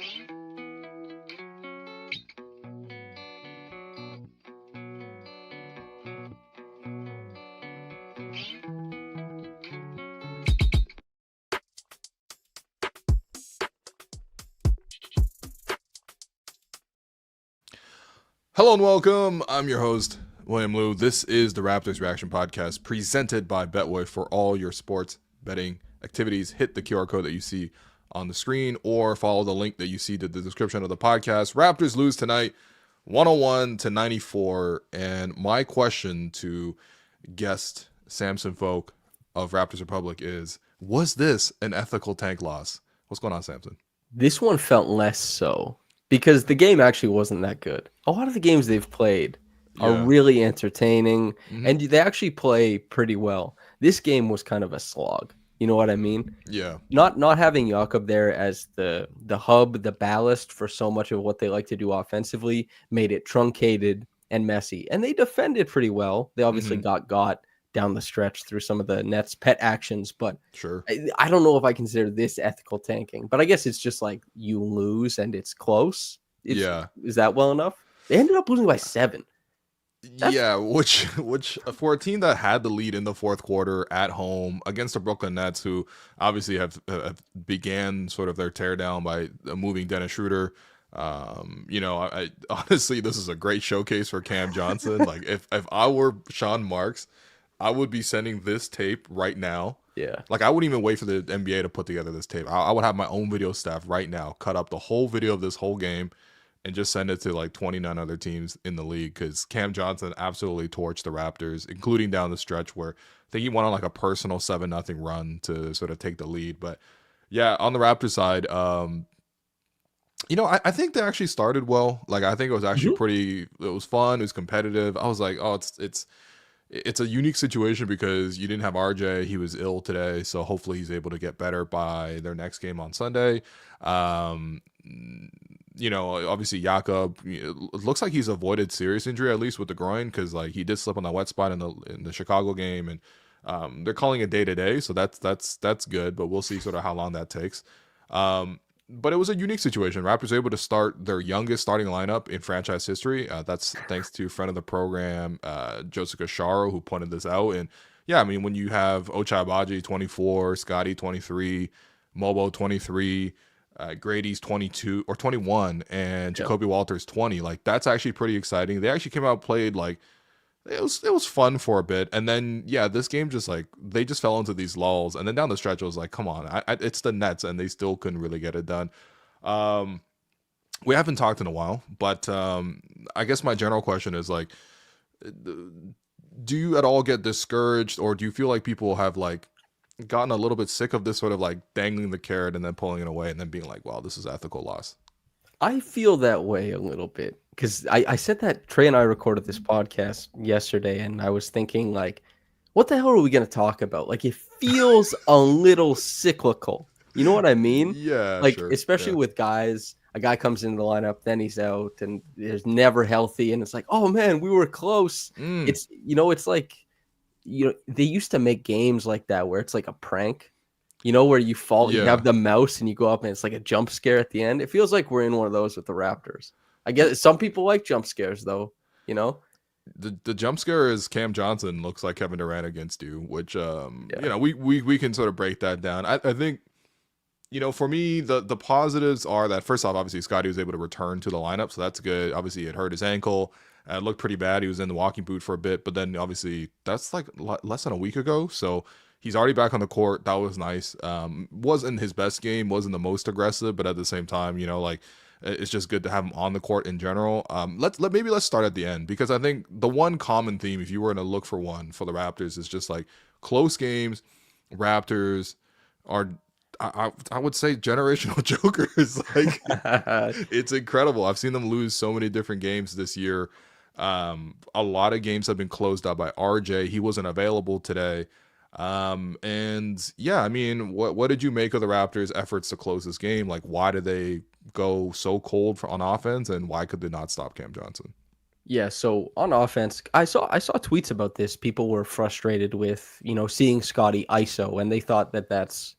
Hello and welcome. I'm your host, William Liu. This is the Raptors Reaction Podcast presented by Betway for all your sports betting activities. Hit the QR code that you see on the screen or follow the link that you see to the description of the podcast. Raptors lose tonight 101-94. And my question to guest Samson Folk of Raptors Republic is, was this an ethical tank loss? What's going on, Samson? This one felt less so because the game actually wasn't that good. A lot of the games they've played are really entertaining, and they actually play pretty well. This game was kind of a slog. You know what I mean? Yeah. Not having Jakob there as the hub, the ballast for so much of what they like to do offensively made it truncated and messy. And they defended pretty well. They obviously got down the stretch through some of the Nets' pet actions, but sure, I don't know if I consider this ethical tanking. But I guess it's just like you lose and it's close. Is that well enough? They ended up losing by 7. Which for a team that had the lead in the fourth quarter at home against the Brooklyn Nets, who obviously have began sort of their teardown by moving Dennis Schroeder. I honestly, this is a great showcase for Cam Johnson. Like if I were Sean Marks, I would be sending this tape right now. Yeah. Like I wouldn't even wait for the NBA to put together this tape. I would have my own video staff right now cut up the whole video of this whole game and just send it to like 29 other teams in the league, because Cam Johnson absolutely torched the Raptors, including down the stretch where I think he went on like a personal 7-0 run to sort of take the lead. But yeah, on the Raptors side, I think they actually started well. Like I think it was actually it was fun, it was competitive. I was like, oh, it's a unique situation because you didn't have RJ. He was ill today, so hopefully he's able to get better by their next game on Sunday. Obviously Jakob, it looks like he's avoided serious injury, at least with the groin, because like he did slip on that wet spot in the Chicago game, and they're calling it day-to-day, so that's good, but we'll see sort of how long that takes. But it was a unique situation. Raptors were able to start their youngest starting lineup in franchise history. That's thanks to friend of the program, Joseph Gasharo, who pointed this out. And yeah, I mean, when you have Ochai Agbaji 24, Scotty 23, Mobo 23, Grady's 22 or 21, and Jacoby Walters 20. Like that's actually pretty exciting. They actually came out and played like it was fun for a bit, and then this game just like they just fell into these lulls, and then down the stretch it was like, come on, it's the Nets, and they still couldn't really get it done. We haven't talked in a while, but I guess my general question is like, do you at all get discouraged, or do you feel like people have like gotten a little bit sick of this sort of like dangling the carrot and then pulling it away and then being like, wow, this is ethical loss? I feel that way a little bit because I said that Trey and I recorded this podcast yesterday, and I was thinking like, what the hell are we going to talk about? Like it feels a little cyclical. You know what I mean? Yeah, like sure. Especially with guys. A guy comes into the lineup, then he's out, and is never healthy, and it's like, oh man, we were close. It's it's like, they used to make games like that where it's like a prank. Where you fall, you have the mouse and you go up and it's like a jump scare at the end. It feels like we're in one of those with the Raptors. I guess some people like jump scares though, The jump scare is Cam Johnson looks like Kevin Durant against you, which we can sort of break that down. I think for me the positives are that first off, obviously Scotty was able to return to the lineup, so that's good. Obviously it hurt his ankle. It looked pretty bad. He was in the walking boot for a bit, but then obviously that's like less than a week ago, so he's already back on the court. That was nice. Wasn't his best game, wasn't the most aggressive, but at the same time, it's just good to have him on the court in general. Let's start at the end, because I think the one common theme, if you were to look for one for the Raptors, is just like close games. Raptors are, I would say, generational jokers. Like it's incredible. I've seen them lose so many different games this year. A lot of games have been closed out by RJ. He wasn't available today. And yeah, I mean, what did you make of the Raptors' efforts to close this game? Like, why did they go so cold on offense, and why could they not stop Cam Johnson? Yeah, so on offense, I saw tweets about this. People were frustrated with, seeing Scotty ISO, and they thought that that's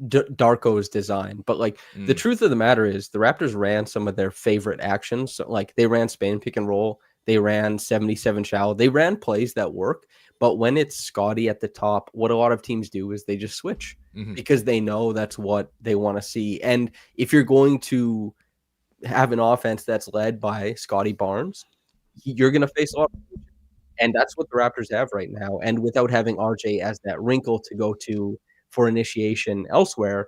Darko's design. But like the truth of the matter is the Raptors ran some of their favorite actions. So like they ran Spain pick and roll, they ran 77 shallow, they ran plays that work. But when it's Scotty at the top, what a lot of teams do is they just switch because they know that's what they want to see. And if you're going to have an offense that's led by Scotty Barnes, you're going to face a lot. And that's what the Raptors have right now. And without having RJ as that wrinkle to go to for initiation elsewhere,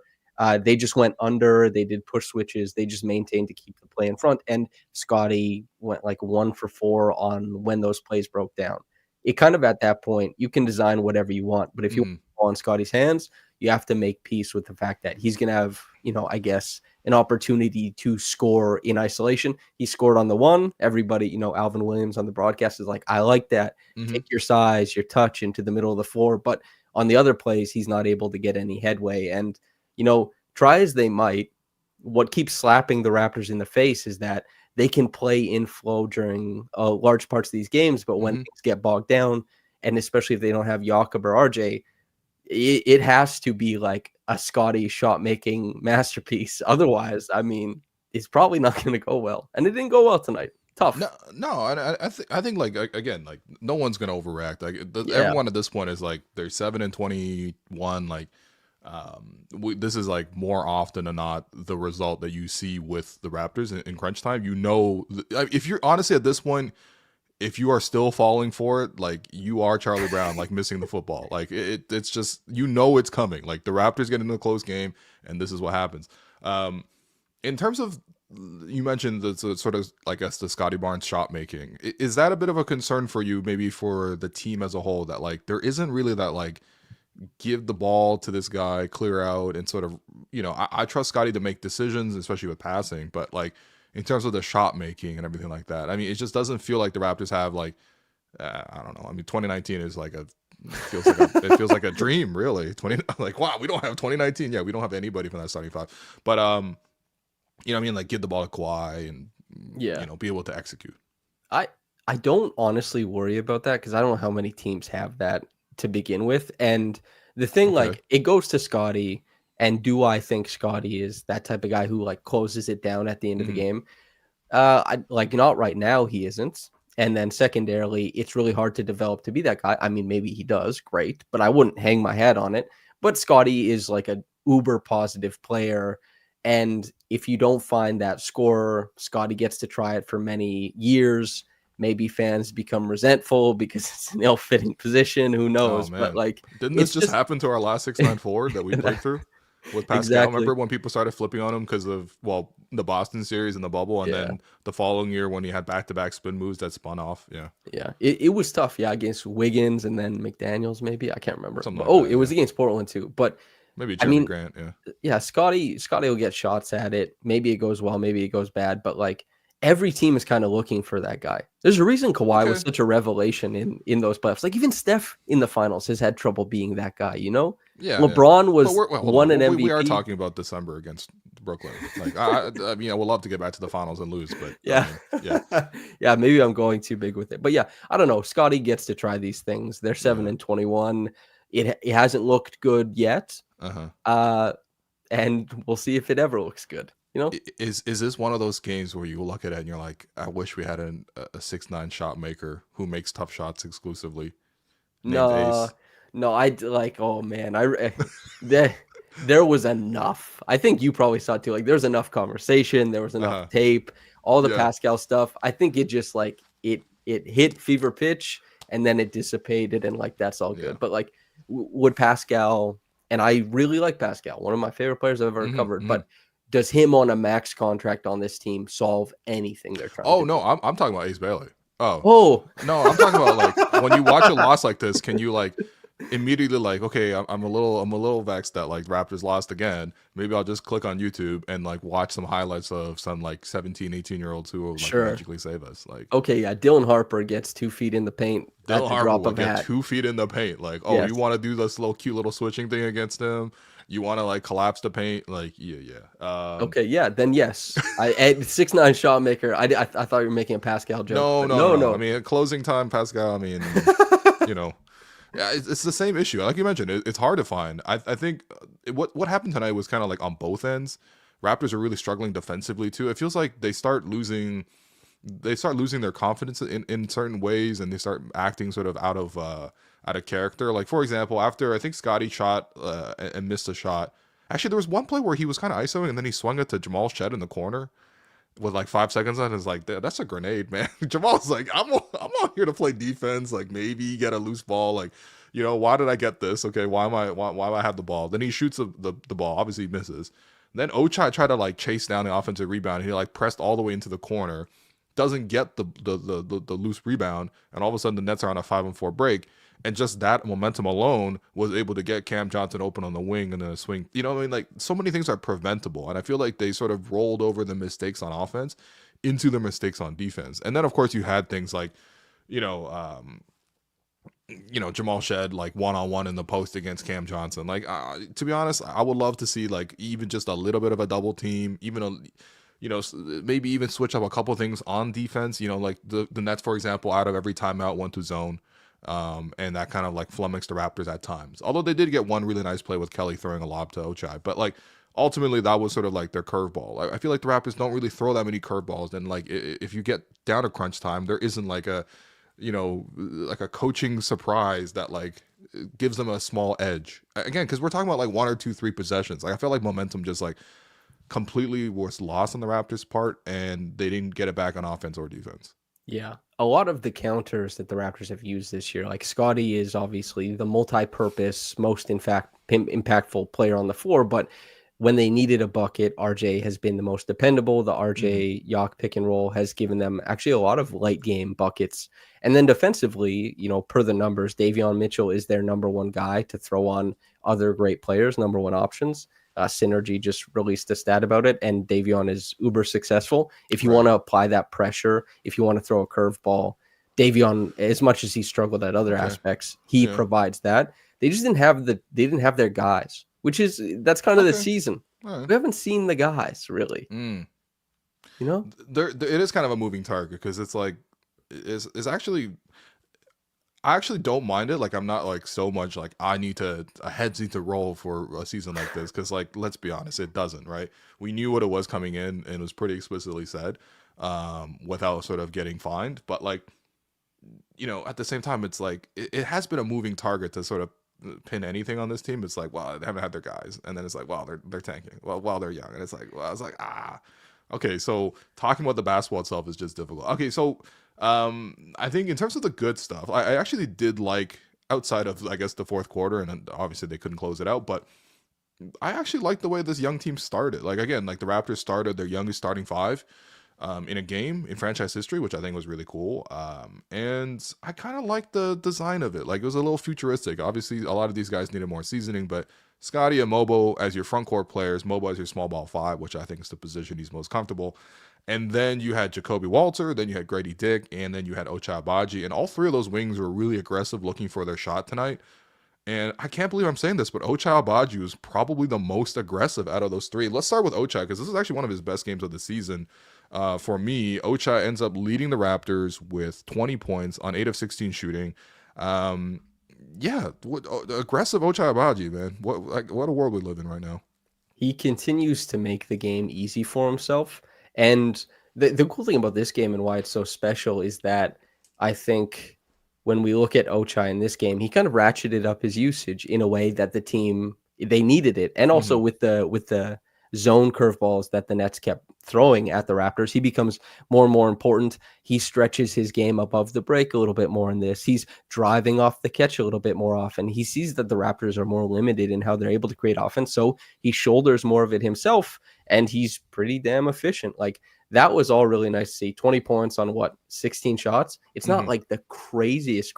they just went under. They did push switches. They just maintained to keep the play in front. And Scotty went like 1 for 4 on when those plays broke down. It kind of at that point, you can design whatever you want. But if you want on Scotty's hands, you have to make peace with the fact that he's going to have, I guess, an opportunity to score in isolation. He scored on the one. Everybody, Alvin Williams on the broadcast is like, I like that. Take your size, your touch into the middle of the floor. But on the other plays, he's not able to get any headway. And, try as they might, what keeps slapping the Raptors in the face is that they can play in flow during large parts of these games. But when things get bogged down, and especially if they don't have Jakob or RJ, it has to be like a Scotty shot making masterpiece. Otherwise, I mean, it's probably not going to go well. And it didn't go well tonight. Tough. No. I think like again, like no one's going to overreact. Like everyone at this point is like they're 7-21. Like this is like more often than not the result that you see with the Raptors in crunch time. If you're honestly at this point, if you are still falling for it, like you are Charlie Brown, like missing the football. Like it's just, it's coming. Like the Raptors get into a close game and this is what happens. In terms of, you mentioned the sort of, I guess, the Scotty Barnes shot making. Is that a bit of a concern for you, maybe for the team as a whole, that like there isn't really that like give the ball to this guy, clear out, and sort of, I trust Scotty to make decisions, especially with passing, but like in terms of the shot making and everything like that, I mean, it just doesn't feel like the Raptors have like, I don't know. I mean, 2019 is like it feels like a dream, really. Like, wow, we don't have 2019. Yeah, we don't have anybody from that starting five. But what I mean, like give the ball to Kawhi and be able to execute. I don't honestly worry about that because I don't know how many teams have that to begin with. And the thing, like, it goes to Scotty. And do I think Scotty is that type of guy who like closes it down at the end of the game? Not right now, he isn't. And then secondarily, it's really hard to develop to be that guy. I mean, maybe he does, great, but I wouldn't hang my hat on it. But Scotty is like a uber positive player. And if you don't find that scorer, Scotty gets to try it for many years. Maybe fans become resentful because it's an ill-fitting position. Who knows? But like, didn't this just happen to our last 6'9" forward that we played through with Pascal? Exactly. Remember when people started flipping on him because of the Boston series and the bubble, and then the following year when he had back-to-back spin moves that spun off. It was tough. Against Wiggins and then McDaniels, maybe I can't remember. It was against Portland too. But maybe Jeremy Grant. Scotty will get shots at it. Maybe it goes well, maybe it goes bad. But like, every team is kind of looking for that guy. There's a reason Kawhi was such a revelation in those playoffs. Like even Steph in the finals has had trouble being that guy, Yeah. LeBron was won an MVP. We are talking about December against Brooklyn. Like I mean, I would love to get back to the finals and lose, but yeah, maybe I'm going too big with it. But yeah, I don't know. Scotty gets to try these things. They're 7-21. It hasn't looked good yet. And we'll see if it ever looks good. Is this one of those games where you look at it and you're like, I wish we had a 6'9" shot maker who makes tough shots exclusively? No, I like. Oh man, there was enough. I think you probably saw it too. Like there's enough conversation. There was enough tape. All the Pascal stuff. I think it just like it hit fever pitch and then it dissipated and like that's all good. But like, would Pascal, and I really like Pascal, one of my favorite players I've ever covered, but does him on a max contract on this team solve anything they're trying to do? No, I'm talking about Ace Bailey. No, I'm talking about like when you watch a loss like this, can you like immediately like, okay, I'm a little vexed that like Raptors lost again. Maybe I'll just click on YouTube and like watch some highlights of some like 17, 18-year-olds who will like magically save us. Like, okay, Dylan Harper gets 2 feet in the paint. Dylan Harper will get 2 feet in the paint. Like, you want to do this cute little switching thing against him? You want to like collapse the paint? Like, then yes. At 6'9" shot maker. I thought you were making a Pascal joke. No. I mean, at closing time, Pascal. I mean, Yeah, it's the same issue. Like you mentioned, it's hard to find. I think what happened tonight was kind of like on both ends. Raptors are really struggling defensively too. It feels like they start losing their confidence in certain ways, and they start acting sort of out of character. Like for example, after I think Scotty shot and missed a shot. Actually, there was one play where he was kind of isoing, and then he swung it to Jamal Shed in the corner with like 5 seconds on. It's like that's a grenade, man. Jamal's like, I'm out here to play defense. Like maybe get a loose ball. Like, why did I get this? Okay, why do I have the ball? Then he shoots the ball. Obviously he misses. Then Ochai tried to like chase down the offensive rebound. And he like pressed all the way into the corner, doesn't get the loose rebound, and all of a sudden the Nets are on a 5-on-4 break. And just that momentum alone was able to get Cam Johnson open on the wing and then a swing. You know what I mean? Like so many things are preventable. And I feel like they sort of rolled over the mistakes on offense into the mistakes on defense. And then of course you had things like, you know, Jamal Shed like one-on-one in the post against Cam Johnson. Like to be honest, I would love to see like even just a little bit of a double team, even maybe even switch up a couple things on defense. Like the Nets, for example, out of every timeout went to zone. And that kind of like flummoxed the Raptors at times. Although they did get one really nice play with Kelly throwing a lob to Ochai. But like ultimately that was sort of like their curveball. I feel like the Raptors don't really throw that many curveballs. And like if you get down to crunch time, there isn't like like a coaching surprise that like gives them a small edge. Again, because we're talking about like 1 or 2, 3 possessions. Like I feel like momentum just like completely was lost on the Raptors' part, and they didn't get it back on offense or defense. Yeah. A lot of the counters that the Raptors have used this year, like Scotty is obviously the multi-purpose, most impactful player on the floor, but when they needed a bucket, RJ has been the most dependable. The RJ Yak pick and roll has given them actually a lot of late game buckets. And then defensively, per the numbers, Davion Mitchell is their number one guy to throw on other great players, number one options. Synergy just released a stat about it, and Davion is uber successful. If you want to apply that pressure, if you want to throw a curveball, Davion, as much as he struggled at other aspects, he provides that. They just didn't have their guys, that's kind of the season. Right. We haven't seen the guys really. There it is kind of a moving target, because it's like is actually. I actually don't mind it. Like I'm not like so much like heads need to roll for a season like this, because like let's be honest, it doesn't, right? We knew what it was coming in, and it was pretty explicitly said, without sort of getting fined. But like, at the same time, it's like it has been a moving target to sort of pin anything on this team. It's like, well, they haven't had their guys, and then it's like, well, they're tanking. Well, while they're young, and it's like, well, I was like, okay. So talking about the basketball itself is just difficult. Okay, so. I think in terms of the good stuff, I actually did like, outside of I guess the fourth quarter, and then obviously they couldn't close it out, but I actually liked the way this young team started. Like again, like the Raptors started their youngest starting 5 in a game in franchise history, which I think was really cool. And I kind of liked the design of it. Like it was a little futuristic. Obviously, a lot of these guys needed more seasoning, but Scotty and Mobo as your front court players, Mobo as your small ball 5, which I think is the position he's most comfortable. And then you had Jacoby Walter, then you had Gradey Dick, and then you had Ochai Agbaji. And all 3 of those wings were really aggressive, looking for their shot tonight. And I can't believe I'm saying this, but Ochai Agbaji was probably the most aggressive out of those 3. Let's start with Ochai, because this is actually one of his best games of the season. For me, Ochai ends up leading the Raptors with 20 points on 8 of 16 shooting. Aggressive Ochai Agbaji, man. What a world we live in right now. He continues to make the game easy for himself. And the cool thing about this game and why it's so special is that I think when we look at Ochai in this game, he kind of ratcheted up his usage in a way that the team, they needed it. And also with the zone curveballs that the Nets kept throwing at the Raptors, he becomes more and more important. He stretches his game above the break a little bit more in this. He's driving off the catch a little bit more often. He sees that the Raptors are more limited in how they're able to create offense, so he shoulders more of it himself, and he's pretty damn efficient. Like, that was all really nice to see. 20 points on 16 shots? It's not like the craziest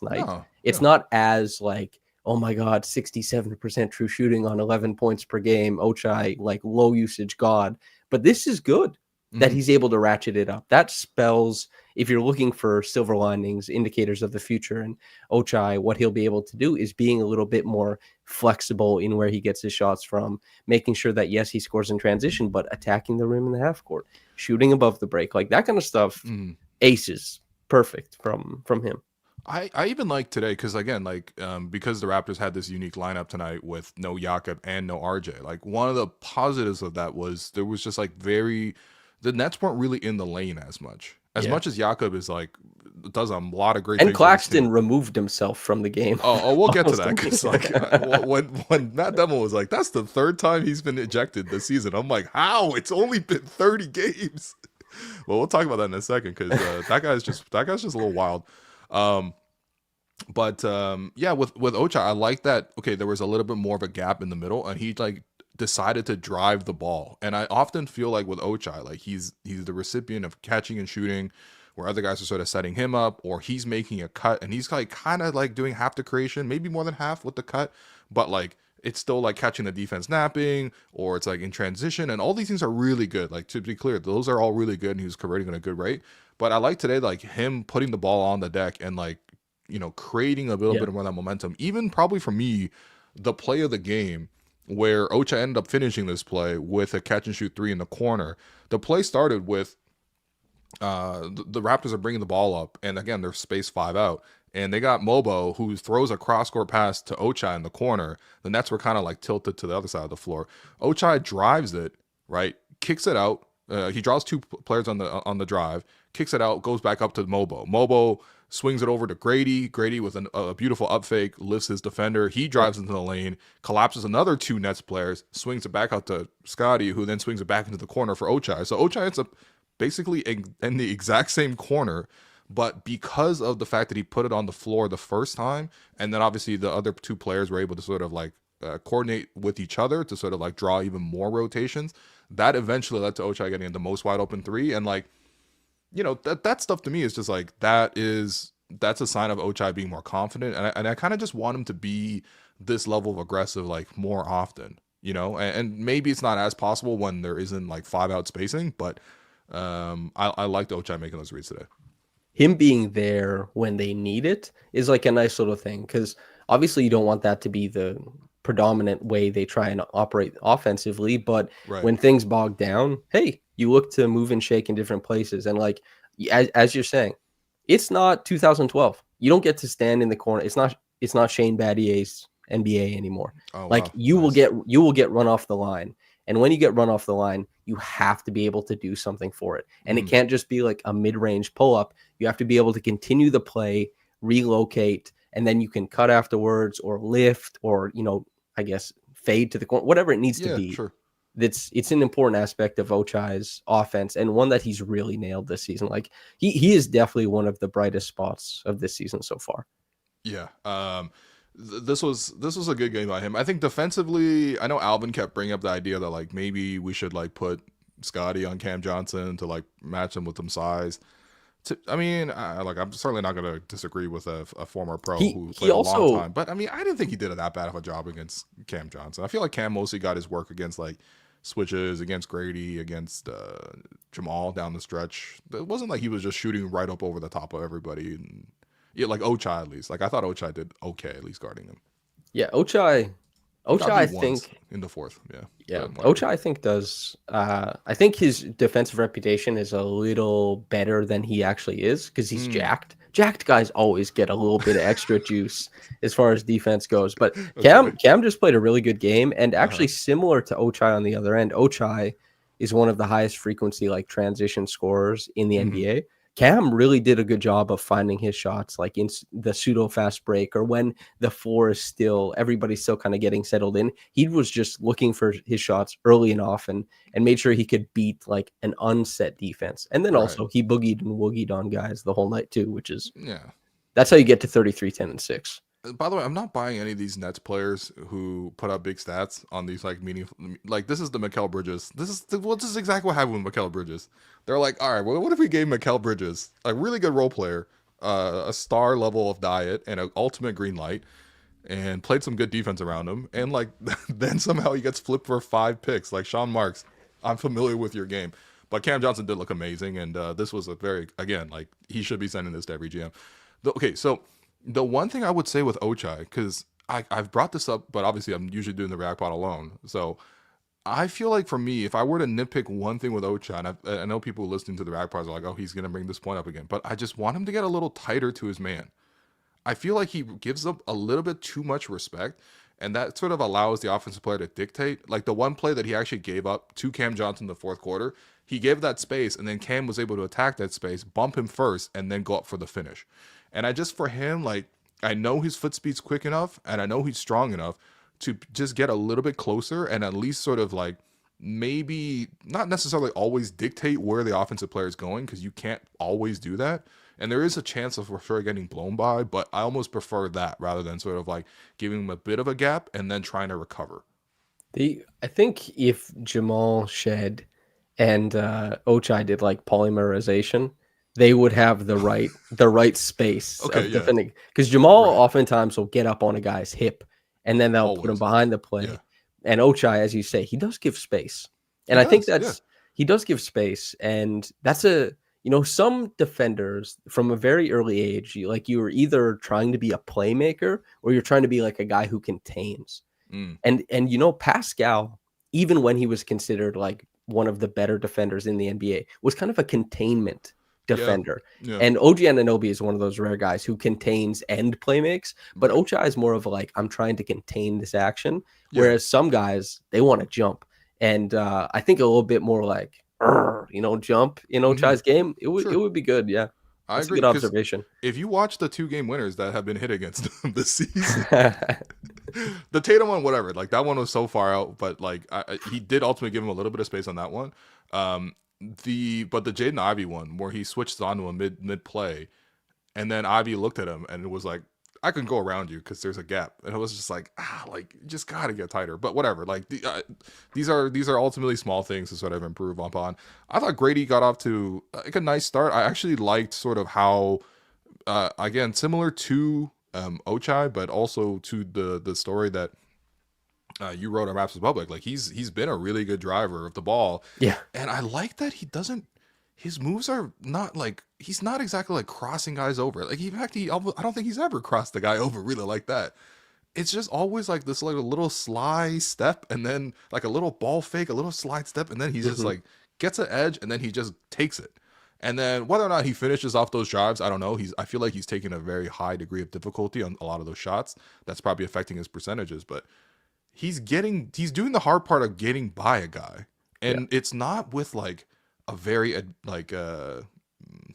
night. No, it's not as like, oh my God, 67% true shooting on 11 points per game. Ochai, like low usage God. But this is good that he's able to ratchet it up. That spells, if you're looking for silver linings, indicators of the future, and Ochai, what he'll be able to do is being a little bit more flexible in where he gets his shots from, making sure that, yes, he scores in transition, but attacking the rim in the half court, shooting above the break, like that kind of stuff. Aces. Perfect from him. I even like today because again, like because the Raptors had this unique lineup tonight with no Jakob and no RJ. Like one of the positives of that was there was just like the Nets weren't really in the lane as much. As Yeah. much as Jakob is like does a lot of great And things with his Claxton team. removed himself from the game. Oh, we'll get to Almost that because like when Matt Demo was like, that's the third time he's been ejected this season. I'm like, how? It's only been 30 games. Well, we'll talk about that in a second because that guy's just a little wild. Um, but yeah, with Ochai, I like that. Okay, there was a little bit more of a gap in the middle, and he like decided to drive the ball. And I often feel like with Ochai, like he's the recipient of catching and shooting, where other guys are sort of setting him up, or he's making a cut, and he's like kind of like doing half the creation, maybe more than half with the cut, but like it's still like catching the defense napping, or it's like in transition, and all these things are really good. Like to be clear, those are all really good, and he was converting at a good rate. But I like today, like him putting the ball on the deck and like creating a little Yeah. bit of that momentum. Even probably for me, the play of the game where Ocha ended up finishing this play with a catch and shoot three in the corner. The play started with the Raptors are bringing the ball up, and again they're space five out, and they got Mobo who throws a cross court pass to Ochai in the corner. The Nets were kind of like tilted to the other side of the floor. Ochai drives it right, kicks it out. He draws two players on the drive, kicks it out, goes back up to Mobo. Mobo swings it over to Grady. Grady with a beautiful up fake lifts his defender. He drives into the lane, collapses another two Nets players, swings it back out to Scotty, who then swings it back into the corner for Ochai. So Ochai ends up basically in the exact same corner, but because of the fact that he put it on the floor the first time, and then obviously the other two players were able to sort of like coordinate with each other to sort of like draw even more rotations, that eventually led to Ochai getting the most wide open three. And like, that stuff to me is just like that's a sign of Ochai being more confident, and I kind of just want him to be this level of aggressive like more often, and maybe it's not as possible when there isn't like five out spacing, but I liked Ochai making those reads today. Him being there when they need it is like a nice little thing, because obviously you don't want that to be the predominant way they try and operate offensively. But Right. when things bog down, hey, you look to move and shake in different places. And like as you're saying, it's not 2012. You don't get to stand in the corner. It's not Shane Battier's NBA anymore. Oh Like wow, you will nice. get run off the line. And when you get run off the line, you have to be able to do something for it. And it Mm, can't just be like a mid-range pull-up. You have to be able to continue the play, relocate, and then you can cut afterwards or lift or, I guess fade to the corner, whatever it needs to yeah, be. sure. It's an important aspect of Ochai's offense, and one that he's really nailed this season. Like he is definitely one of the brightest spots of this season so far. Yeah. This was a good game by him. I think defensively, I know Alvin kept bringing up the idea that like maybe we should like put Scotty on Cam Johnson to like match him with some size. I mean, I'm certainly not going to disagree with a former pro who He played a long also time, but I mean, I didn't think he did that bad of a job against Cam Johnson. I feel like Cam mostly got his work against like switches, against Grady, against Jamal down the stretch. It wasn't like he was just shooting right up over the top of everybody. And, yeah, like Ochai at least. Like I thought Ochai did okay at least guarding him. yeah, Ochai He got Ochai I beat once think in the fourth. Yeah, Yeah, but whatever. Ochai I think does. I think his defensive reputation is a little better than he actually is, because he's Mm, jacked. Jacked guys always get a little bit of extra juice as far as defense goes. But okay. Cam just played a really good game, and Uh huh. actually similar to Ochai on the other end. Ochai is one of the highest frequency like transition scorers in the Hmm. NBA. Cam really did a good job of finding his shots, like in the pseudo fast break, or when the floor is still, everybody's still kind of getting settled in. He was just looking for his shots early and often, and made sure he could beat like an unset defense. And then Right. also he boogied and woogied on guys the whole night too, which is Yeah. that's how you get to 33, 10, and 6. By the way, I'm not buying any of these Nets players who put up big stats on these like meaningful. Like this is the Mikal Bridges. This is exactly what happened with Mikal Bridges. They're like, all right, well, what if we gave Mikal Bridges a really good role player, a star level of diet, and an ultimate green light, and played some good defense around him, and like then somehow he gets flipped for 5 picks, like Sean Marks. I'm familiar with your game, but Cam Johnson did look amazing, and this was a very again like he should be sending this to every GM. Okay, so the one thing I would say with Ochai, because I've brought this up, but obviously I'm usually doing the React Pod alone. So I feel like for me, if I were to nitpick one thing with Ochai, and I know people listening to the React Pods are like, oh, he's going to bring this point up again, but I just want him to get a little tighter to his man. I feel like he gives up a little bit too much respect, and that sort of allows the offensive player to dictate. Like the one play that he actually gave up to Cam Johnson in the fourth quarter, he gave that space, and then Cam was able to attack that space, bump him first, and then go up for the finish. And I just, for him, like, I know his foot speed's quick enough, and I know he's strong enough to just get a little bit closer and at least sort of like maybe not necessarily always dictate where the offensive player is going, because you can't always do that. And there is a chance of for sure getting blown by, but I almost prefer that rather than sort of like giving him a bit of a gap and then trying to recover. I think if Jamal Shed and Ochai did like polymerization, they would have the right space Okay, of yeah, defending. Because Jamal right. oftentimes will get up on a guy's hip and then they'll put him Always. behind the Yeah, play. And Ochai, as you say, he does give space. he And I think does. Yeah. that's he does give space. And that's some defenders from a very early age, you were either trying to be a playmaker or you're trying to be like a guy who contains. Mm. And Pascal, even when he was considered like one of the better defenders in the NBA, was kind of a containment Yeah. defender. Yeah. And OG Anunoby is one of those rare guys who contains and playmakes, but Right. Ochai is more of like, I'm trying to contain this action. Yeah. Whereas some guys, they want to jump. And I think a little bit more like, jump in Ochai's game. It Sure. would be good. Yeah. I That's a agree. good Because observation. if you watch the 2 game winners that have been hit against them this season, the Tatum one, whatever, like that one was so far out, but like he did ultimately give him a little bit of space on that one. But the Jaden Ivey one where he switched onto a mid play, and then Ivy looked at him and it was like, I can go around you because there's a gap, and it was just like, like you just gotta get tighter. But whatever, like these are ultimately small things to sort of improve upon. I thought Grady got off to like a nice start. I actually liked sort of how, again, similar to Ochai, but also to the story that you wrote on Raps Republic. Like he's been a really good driver of the ball. Yeah. And I like that his moves are not like, he's not exactly like crossing guys over. Like in fact, I don't think he's ever crossed the guy over really like that. It's just always like this like a little sly step and then like a little ball fake, a little slide step, and then he just like gets an edge and then he just takes it. And then whether or not he finishes off those drives, I don't know. I feel like he's taking a very high degree of difficulty on a lot of those shots. That's probably affecting his percentages, but he's doing the hard part of getting by a guy. And it's not with like a very like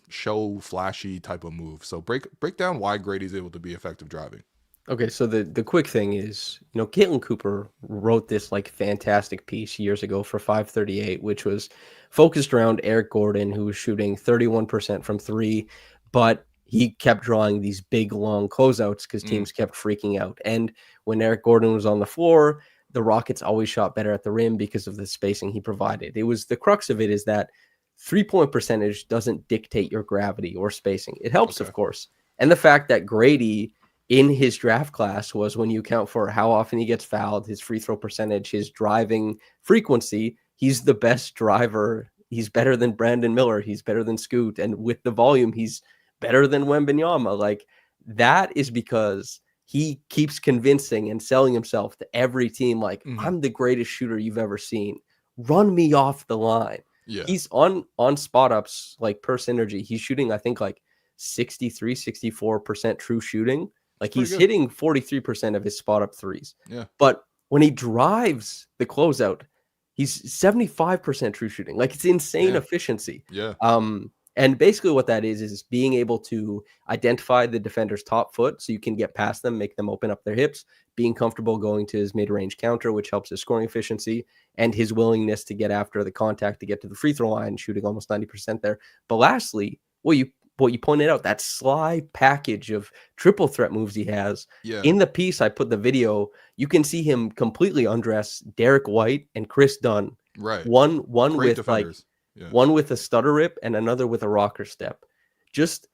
show flashy type of move. So break down why Grady's able to be effective driving. Okay, so the quick thing is, Caitlin Cooper wrote this like fantastic piece years ago for 538, which was focused around Eric Gordon, who was shooting 31% from three, but he kept drawing these big long closeouts because teams kept freaking out. And when Eric Gordon was on the floor, the Rockets always shot better at the rim because of the spacing he provided. It was the crux of it is that 3-point percentage doesn't dictate your gravity or spacing. It helps, of course. And the fact that Grady in his draft class was, when you account for how often he gets fouled, his free throw percentage, his driving frequency, he's the best driver. He's better than Brandon Miller. He's better than Scoot. And with the volume, he's better than Wembanyama. Like, that is because he keeps convincing and selling himself to every team like, I'm the greatest shooter you've ever seen. Run me off the line. Yeah. He's on spot ups, like per synergy. He's shooting, I think, like 63, 64% true shooting. Like he's hitting 43% of his spot up threes. Yeah. But when he drives the closeout, he's 75% true shooting. Like it's insane efficiency. Yeah. And basically what that is being able to identify the defender's top foot so you can get past them, make them open up their hips, being comfortable going to his mid-range counter, which helps his scoring efficiency, and his willingness to get after the contact to get to the free throw line, shooting almost 90% there. But lastly, what you pointed out, that sly package of triple threat moves he has. Yeah. In the piece, I put the video, you can see him completely undress Derek White and Chris Dunn. Right. One Great with defenders. one with a stutter rip and another with a rocker step. Just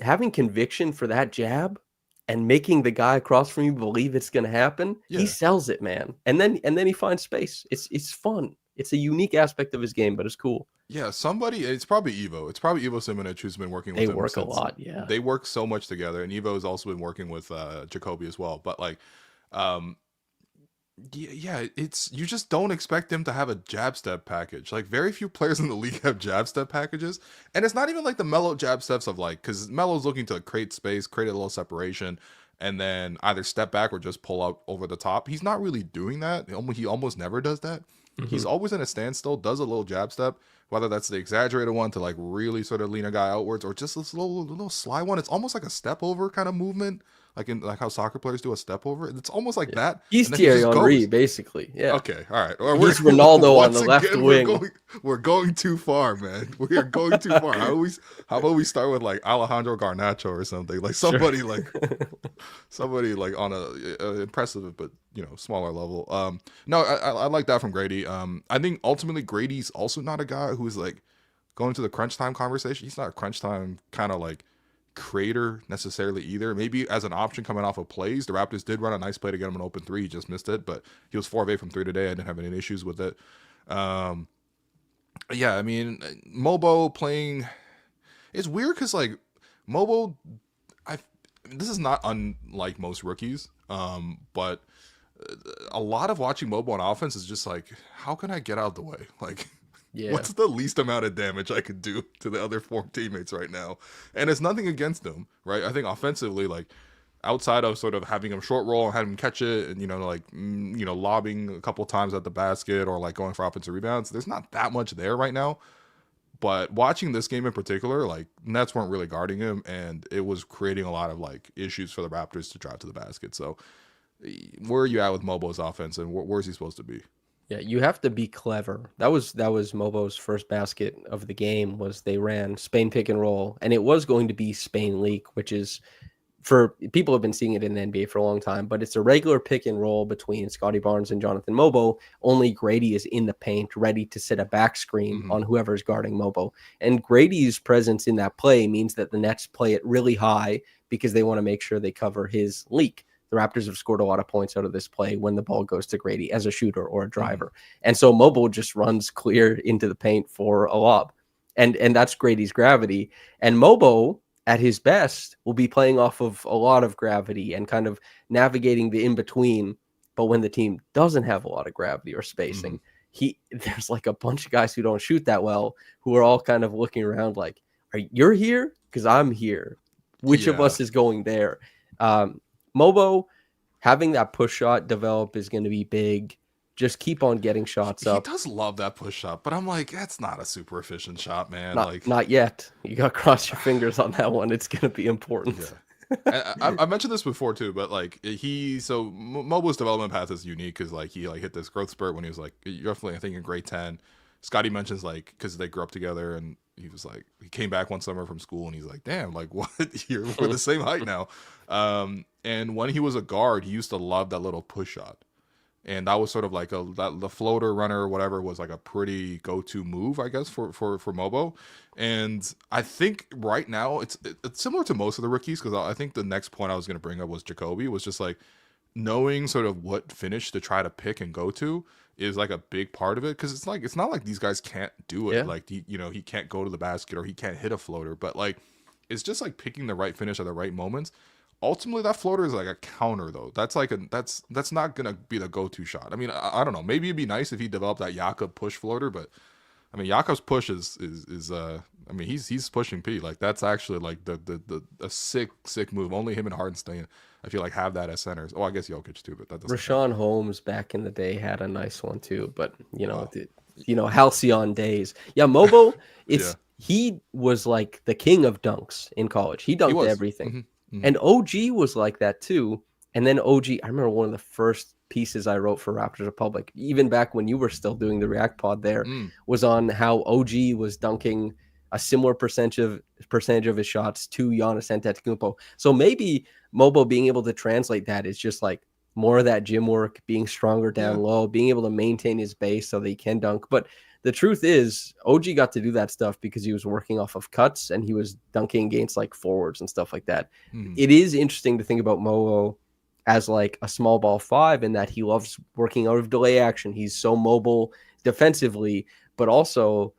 having conviction for that jab and making the guy across from you believe it's going to happen. He sells it, man. And then he finds space. It's fun. It's a unique aspect of his game, but it's cool. Yeah, it's probably Evo. It's probably Evo Simonich who's been working with him. They work a lot, yeah. They work so much together, and Evo has also been working with Jacoby as well. But like, Yeah, it's you just don't expect him to have a jab step package. Like very few players in the league have jab step packages, and it's not even like the mellow jab steps of like because Melo's looking to create space, create a little separation, and then either step back or just pull up over the top. He's not really doing that. He almost never does that. He's always in a standstill, does a little jab step, whether that's the exaggerated one to like really sort of lean a guy outwards, or just this little sly one. It's almost like a step over kind of movement, like in like how soccer players do a step over. It's almost like that. He's And then he Thierry just Henry, goes. basically. Yeah. Okay, all right. Well, He's Ronaldo on the once left again, wing. We're going too far, man. We are going too far. How about we start with like Alejandro Garnacho or something, like somebody somebody like on a impressive but smaller level. No, I like that from Grady. I think ultimately Grady's also not a guy who's like going to the crunch time conversation. He's not a crunch time kind of like creator necessarily either. Maybe as an option coming off of plays, the Raptors did run a nice play to get him an open three. He just missed it, but he was 4 of 8 from 3 today. I didn't have any issues with it. Yeah, I mean, Mobo playing, it's weird because like Mobo, this is not unlike most rookies, but a lot of watching Mobo on offense is just like, how can I get out of the way? Like, Yeah. what's the least amount of damage I could do to the other 4 teammates right now? And it's nothing against him, right? I think offensively, like outside of sort of having him short roll and having him catch it and, lobbing a couple times at the basket or like going for offensive rebounds, there's not that much there right now. But watching this game in particular, like Nets weren't really guarding him, and it was creating a lot of like issues for the Raptors to drive to the basket. So where are you at with Mobo's offense, and where's he supposed to be? Yeah, you have to be clever. That was Mobo's first basket of the game. Was they ran Spain pick and roll, and it was going to be Spain leak, which is for people have been seeing it in the NBA for a long time, but it's a regular pick and roll between Scotty Barnes and Jonathan Mobo. Only Grady is in the paint, ready to set a back screen on whoever's guarding Mobo. And Grady's presence in that play means that the Nets play it really high because they want to make sure they cover his leak. The Raptors have scored a lot of points out of this play when the ball goes to Grady as a shooter or a driver. And so Mobo just runs clear into the paint for a lob. And that's Grady's gravity. And Mobo, at his best, will be playing off of a lot of gravity and kind of navigating the in-between. But when the team doesn't have a lot of gravity or spacing, there's like a bunch of guys who don't shoot that well who are all kind of looking around like, you're here? Because I'm here. Which of us is going there? Mobo, having that push shot develop is going to be big. Just keep on getting shots up. He does love that push shot, but I'm like, that's not a super efficient shot, man. Not yet. You got to cross your fingers on that one. It's going to be important. Yeah. I mentioned this before too, but like Mobo's development path is unique because like he like hit this growth spurt when he was like roughly I think in grade 10. Scotty mentions like because they grew up together and he was like he came back one summer from school and he's like, damn, like what, we're the same height now. And when he was a guard, he used to love that little push shot. And that was sort of like the floater runner or whatever was like a pretty go-to move, I guess, for Mobo. And I think right now it's similar to most of the rookies because I think the next point I was going to bring up was Jacoby was just like knowing sort of what finish to try to pick and go to is like a big part of it because it's not like these guys can't do it. Yeah. Like he can't go to the basket or he can't hit a floater, but like it's just like picking the right finish at the right moments. Ultimately, that floater is like a counter, though. That's like that's not gonna be the go-to shot. I mean, I don't know. Maybe it'd be nice if he developed that Jakob push floater, but I mean, Jakob's push is I mean, he's pushing P. Like that's actually like a sick move. Only him and Hardenstein, I feel like, have that as centers. Oh, I guess Jokic too, but that doesn't. Rashawn Holmes back in the day had a nice one too, but halcyon days. Yeah, Mobo, he was like the king of dunks in college. He dunked everything. And OG was like that too. And then OG, I remember one of the first pieces I wrote for Raptors Republic, even back when you were still doing the React Pod there, was on how OG was dunking a similar percentage of his shots to Giannis Antetokounmpo. So maybe Mobo being able to translate that is just like more of that gym work, being stronger down low, being able to maintain his base so that he can dunk. But the truth is, OG got to do that stuff because he was working off of cuts and he was dunking against like forwards and stuff like that. It is interesting to think about Mobo as like a small ball 5 in that he loves working out of delay action. He's so mobile defensively, but also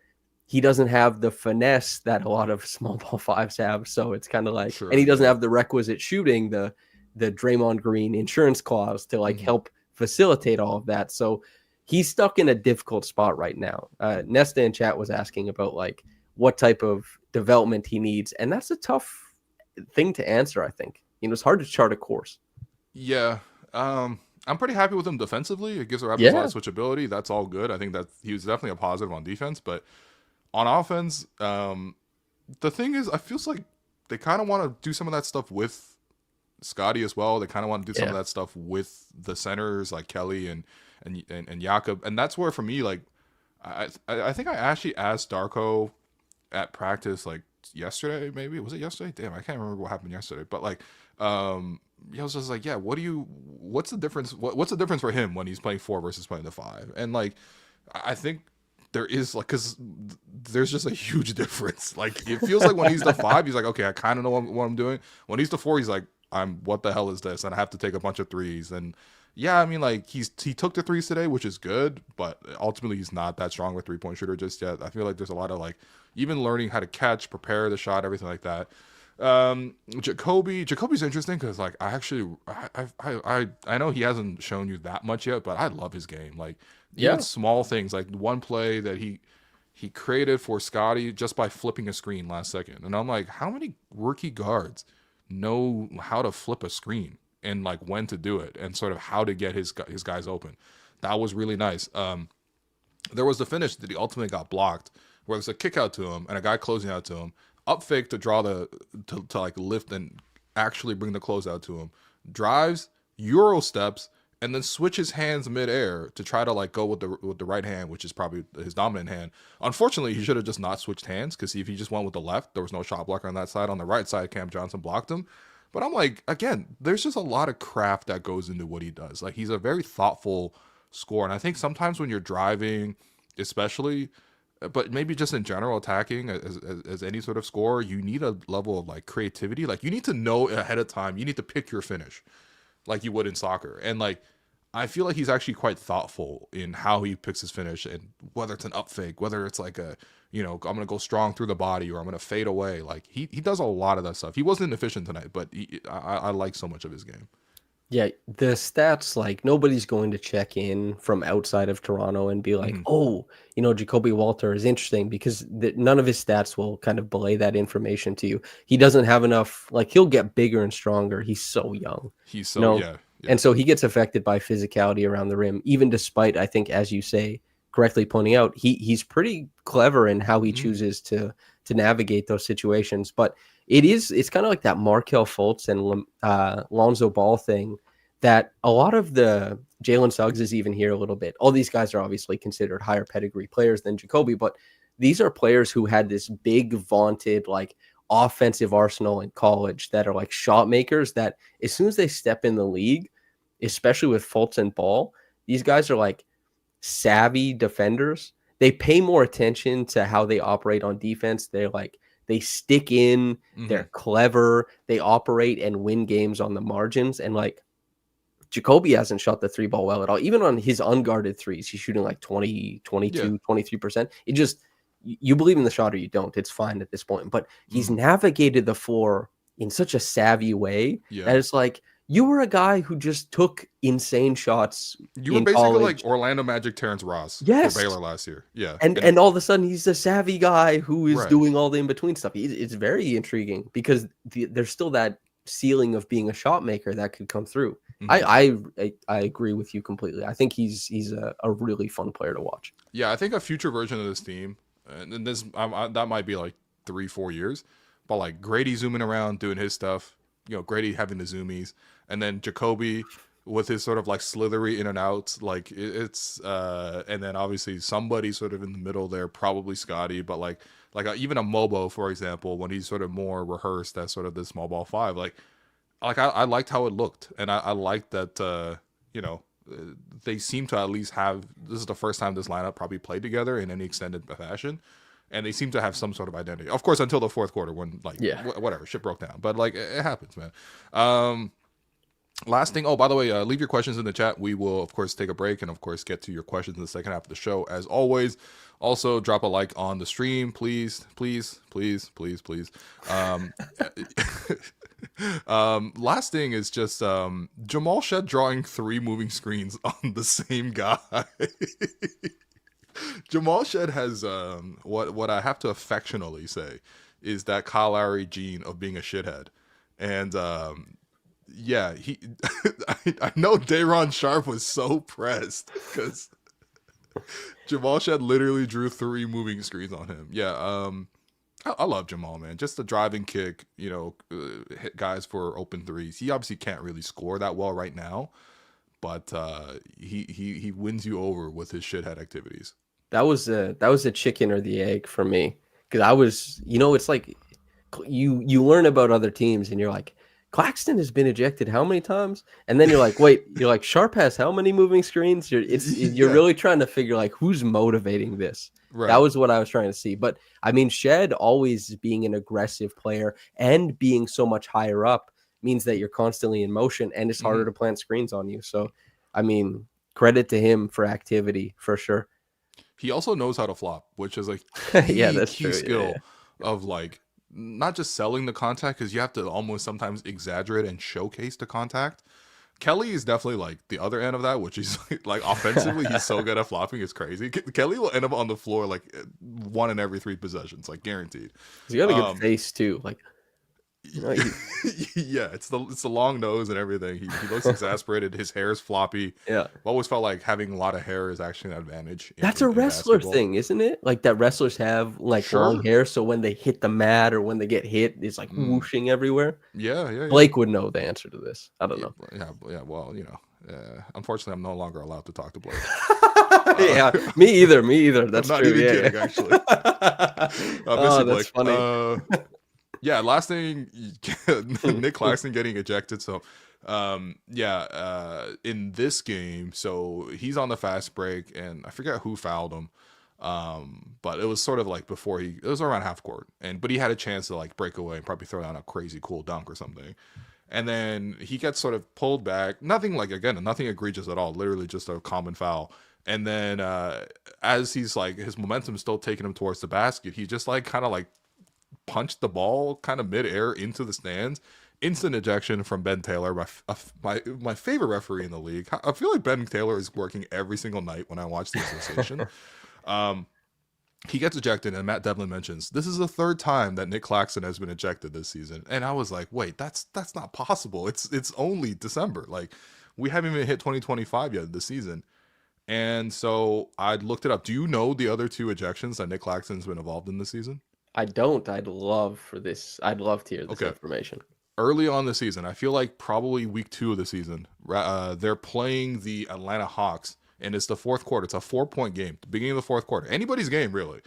he doesn't have the finesse that a lot of small ball 5s have. So it's kind of like, and he doesn't have the requisite shooting, the Draymond Green insurance clause to like help facilitate all of that. So he's stuck in a difficult spot right now. Nesta in chat was asking about like what type of development he needs, and that's a tough thing to answer. I think it's hard to chart a course. Yeah. I'm pretty happy with him defensively. It gives the Raptors a lot Yeah, of switchability. That's all good. I think that he was definitely a positive on defense, but on offense, the thing is, I feels like they kind of want to do some of that stuff with Scotty as well. They kind of want to do some of that stuff with the centers like Kelly and Jakob, and that's where for me, like, I think I actually asked Darko at practice like yesterday, maybe was it yesterday? Damn, I can't remember what happened yesterday, but like, I was just like, yeah, what's the difference? What's the difference for him when he's playing 4 versus playing the 5? And like, I think there is like, because there's just a huge difference. Like, it feels like when he's the 5, he's like, okay, I kind of know what I'm doing. When he's the 4, he's like, what the hell is this? And I have to take a bunch of threes. And yeah, I mean, like, he took the threes today, which is good, but ultimately he's not that strong with 3-point shooter just yet. I feel like there's a lot of like even learning how to catch, prepare the shot, everything like that. Jacoby's interesting because like I know he hasn't shown you that much yet, but I love his game. Like, even small things, like one play that he created for Scotty just by flipping a screen last second, and I'm like, how many rookie guards know how to flip a screen and like when to do it and sort of how to get his guys open? That was really nice. There was the finish that he ultimately got blocked, where there's a kick out to him and a guy closing out to him, up fake to draw to like lift and actually bring the closeout to him, drives, Euro steps, and then switches hands midair to try to like go with the right hand, which is probably his dominant hand. Unfortunately, he should have just not switched hands, because if he just went with the left, there was no shot blocker on that side. On the right side, Cam Johnson blocked him. But I'm like, again, there's just a lot of craft that goes into what he does. Like, he's a very thoughtful scorer, and I think sometimes when you're driving, especially, but maybe just in general attacking as any sort of scorer, you need a level of like creativity. Like, you need to know ahead of time, you need to pick your finish like you would in soccer. And like, I feel like he's actually quite thoughtful in how he picks his finish, and whether it's an up fake, whether it's like a, I'm going to go strong through the body, or I'm going to fade away. Like, he does a lot of that stuff. He wasn't efficient tonight, but I like so much of his game. Yeah, the stats, like, nobody's going to check in from outside of Toronto and be like, oh, Jacoby Walter is interesting, because none of his stats will kind of belay that information to you. He doesn't have enough, like, he'll get bigger and stronger. He's so young. He's so, yeah. And so he gets affected by physicality around the rim, even despite, I think, as you say, correctly pointing out, he's pretty clever in how he chooses to navigate those situations. But it's kind of like that Markelle Fultz and Lonzo Ball thing, that a lot of the Jalen Suggs is even here a little bit. All these guys are obviously considered higher pedigree players than Jacoby, but these are players who had this big vaunted like offensive arsenal in college, that are like shot makers, that as soon as they step in the league, especially with Fultz and Ball, these guys are like savvy defenders. They pay more attention to how they operate on defense. They stick in, they're clever, they operate and win games on the margins. And like, Jacoby hasn't shot the 3-ball well at all. Even on his unguarded threes, he's shooting like 20, 22, 23%. It just, you believe in the shot or you don't. It's fine at this point. But he's navigated the floor in such a savvy way that it's like, you were a guy who just took insane shots. You were basically college, like Orlando Magic Terrence Ross for Baylor last year. Yeah. And all of a sudden he's a savvy guy who is doing all the in-between stuff. It's very intriguing, because there's still that ceiling of being a shot maker that could come through. I agree with you completely. I think he's a really fun player to watch. Yeah, I think a future version of this team, and this that might be like 3-4 years, but like Grady zooming around doing his stuff, Grady having the zoomies, and then Jacoby with his sort of like slithery in and outs, like it's and then obviously somebody sort of in the middle there, probably Scotty, but like even a Mobo, for example, when he's sort of more rehearsed as sort of this small ball 5, like I liked how it looked, and I liked that they seem to at least have, this is the first time this lineup probably played together in any extended fashion, and they seem to have some sort of identity. Of course, until the fourth quarter when whatever shit broke down, but like it happens, man. Last thing. Oh, by the way, leave your questions in the chat. We will, of course, take a break and, of course, get to your questions in the second half of the show. As always, also drop a like on the stream, please, please, please, please, please. Last thing is just Jamal Shed drawing 3 moving screens on the same guy. Jamal Shed has what I have to affectionately say is that Kyle Lowry gene of being a shithead, and yeah, he. I know Dayron Sharp was so pressed because Jamal Shed literally drew 3 moving screens on him. Yeah, I love Jamal, man. Just the driving kick, hit guys for open threes. He obviously can't really score that well right now, but he wins you over with his shithead activities. That was a chicken or the egg for me, because I was, it's like you learn about other teams and you're like, Claxton has been ejected how many times? And then you're like, wait, you're like, Sharp has how many moving screens? You're Yeah. really trying to figure like who's motivating this. Right. That was what I was trying to see. But I mean, Shed always being an aggressive player and being so much higher up means that you're constantly in motion and it's harder to plant screens on you. So, I mean, credit to him for activity for sure. He also knows how to flop, which is a Yeah, key that's key true. skill Yeah. of like not just selling the contact, because you have to almost sometimes exaggerate and showcase the contact. Kelly is definitely like the other end of that, which is like offensively, he's so good at flopping, it's crazy. Kelly will end up on the floor like 1 in every 3 possessions, like guaranteed. He's got a good face too. Like, Yeah, it's the long nose and everything. He looks exasperated. His hair is floppy. yeah. I've always felt like having a lot of hair is actually an advantage. That's a In wrestler basketball. thing, isn't it? Like that wrestlers have like long Sure. hair, so when they hit the mat or when they get hit, it's like Mm. whooshing everywhere. Yeah. Blake would know the answer to this. I don't know. Yeah. Well, unfortunately, I'm no longer allowed to talk to Blake. Yeah, me either. That's I'm not true. even Yeah, kidding, yeah. actually. I miss Oh, you, that's Blake. funny. Yeah, last thing, Nick Claxton getting ejected. So, in this game, so he's on the fast break, and I forget who fouled him. But it was sort of like before it was around half court, but he had a chance to like break away and probably throw down a crazy cool dunk or something. And then he gets sort of pulled back. Nothing like, again, nothing egregious at all. Literally just a common foul. And then as he's like, his momentum's still taking him towards the basket, he just like kind of like punched the ball kind of midair into the stands. Instant ejection from Ben Taylor, my favorite referee in the league. I feel like Ben Taylor is working every single night when I watch the association. He gets ejected, and Matt Devlin mentions this is the 3rd time that Nick Claxton has been ejected this season. And I was like, wait, that's not possible. It's only December. Like, we haven't even hit 2025 yet this season. And so I looked it up. Do you know the other 2 ejections that Nick Claxton's been involved in this season? I don't. I'd love to hear this Okay. information. Early on the season, I feel like probably week 2 of the season, they're playing the Atlanta Hawks, and it's the 4th quarter. It's a 4-point game, the beginning of the 4th quarter. Anybody's game, really.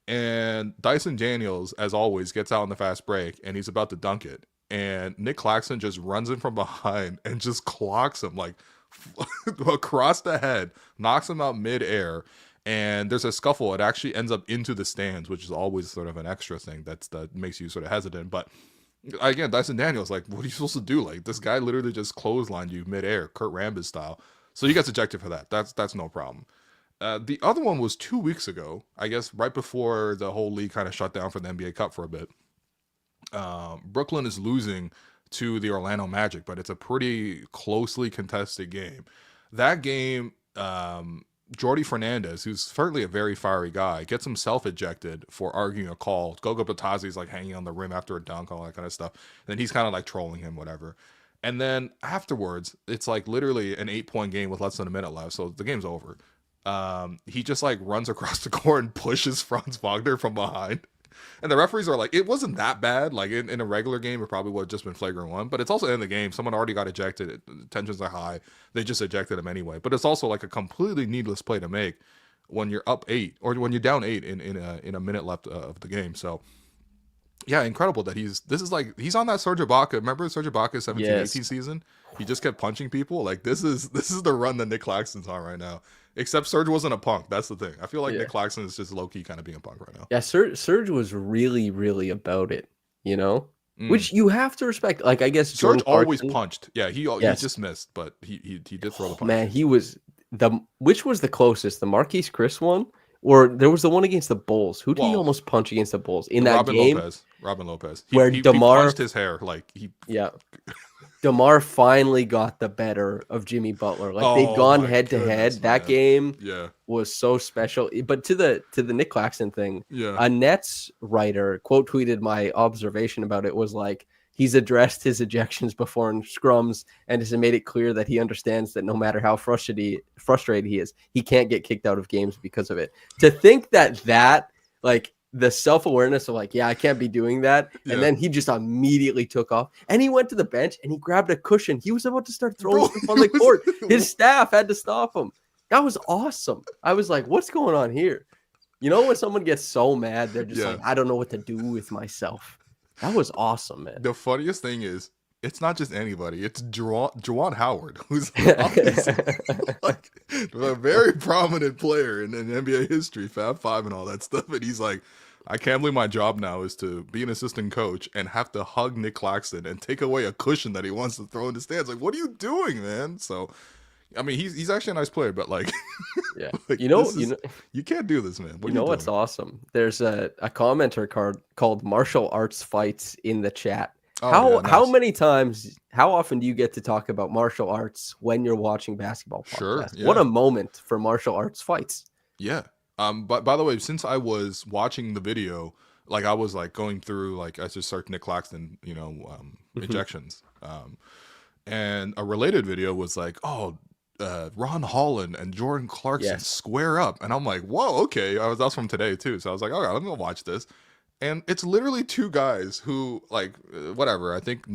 And Dyson Daniels, as always, gets out on the fast break, and he's about to dunk it. And Nick Claxton just runs in from behind and just clocks him like across the head, knocks him out midair. And there's a scuffle. It actually ends up into the stands, which is always sort of an extra thing that makes you sort of hesitant. But again, Dyson Daniels, like, what are you supposed to do? Like, this guy literally just clotheslined you midair, Kurt Rambis style. So he gets ejected for that. That's no problem. The other one was 2 weeks ago, I guess, right before the whole league kind of shut down for the NBA Cup for a bit. Brooklyn is losing to the Orlando Magic, but it's a pretty closely contested game. That game, Jordy Fernandez, who's certainly a very fiery guy, gets himself ejected for arguing a call. Gogo Batazi's like hanging on the rim after a dunk, all that kind of stuff. And then he's kind of like trolling him, whatever. And then afterwards, it's like literally an 8-point game with less than a minute left, so the game's over. He just like runs across the court and pushes Franz Wagner from behind. And the referees are like, it wasn't that bad. Like in a regular game, it probably would have just been flagrant 1, but it's also in the game. Someone already got ejected. Tensions are high. They just ejected him anyway. But it's also like a completely needless play to make when you're up 8 or when you're down 8 in a minute left of the game. So yeah, incredible that he's on that Serge Ibaka. Remember Serge Ibaka's 17-18 season? He just kept punching people. Like this is the run that Nick Claxton's on right now. Except Serge wasn't a punk. That's the thing. I feel like Nick Claxton is just low key kind of being a punk right now. Yeah, Serge was really, really about it, you know? which you have to respect. Like, I guess Serge Jordan always Clarkson, punched. Yeah, he yes, just missed, but he did throw the punch. man, he was which was the closest, the Marquise Chris one, or there was the one against the Bulls. Who did he Well, almost punch against the Bulls in that Robin game Lopez. Robin Lopez. where He punched DeMar, his hair like he. yeah, DeMar finally got the better of Jimmy Butler. Like, they'd Oh gone my head to goodness, head. That man. game Yeah, was so special. But to the Nick Claxton thing, yeah. a Nets writer quote tweeted my observation about it was like, he's addressed his ejections before in scrums and has made it clear that he understands that no matter how frustrated he is, he can't get kicked out of games because of it. To think that like the self-awareness of like, yeah, I can't be doing that. And then he just immediately took off and he went to the bench and he grabbed a cushion. He was about to start throwing stuff on the court. His staff had to stop him. That was awesome. I was like, what's going on here? You know, when someone gets so mad, they're just like, I don't know what to do with myself. That was awesome, man. The funniest thing is, it's not just anybody. It's Juwan Howard, who's obviously like a very prominent player in NBA history, Fab Five and all that stuff. And he's like, I can't believe my job now is to be an assistant coach and have to hug Nick Claxton and take away a cushion that he wants to throw in the stands. Like, what are you doing, man? So, I mean, he's actually a nice player, but like, yeah, like, you can't do this, man. What you know what's awesome? There's a commenter card called Martial Arts Fights in the chat. Oh, nice. How many times, how often do you get to talk about martial arts when you're watching basketball podcasts? Sure. Yeah. What a moment for martial arts fights. Yeah. But by the way, since I was watching the video, like I was like going through, like I just searched Nick Claxton, ejections. And a related video was like, Ron Holland and Jordan Clarkson square up. And I'm like, whoa, okay. That was from today too. So I was like, okay, let me go watch this. And it's literally two guys who, like, whatever. I think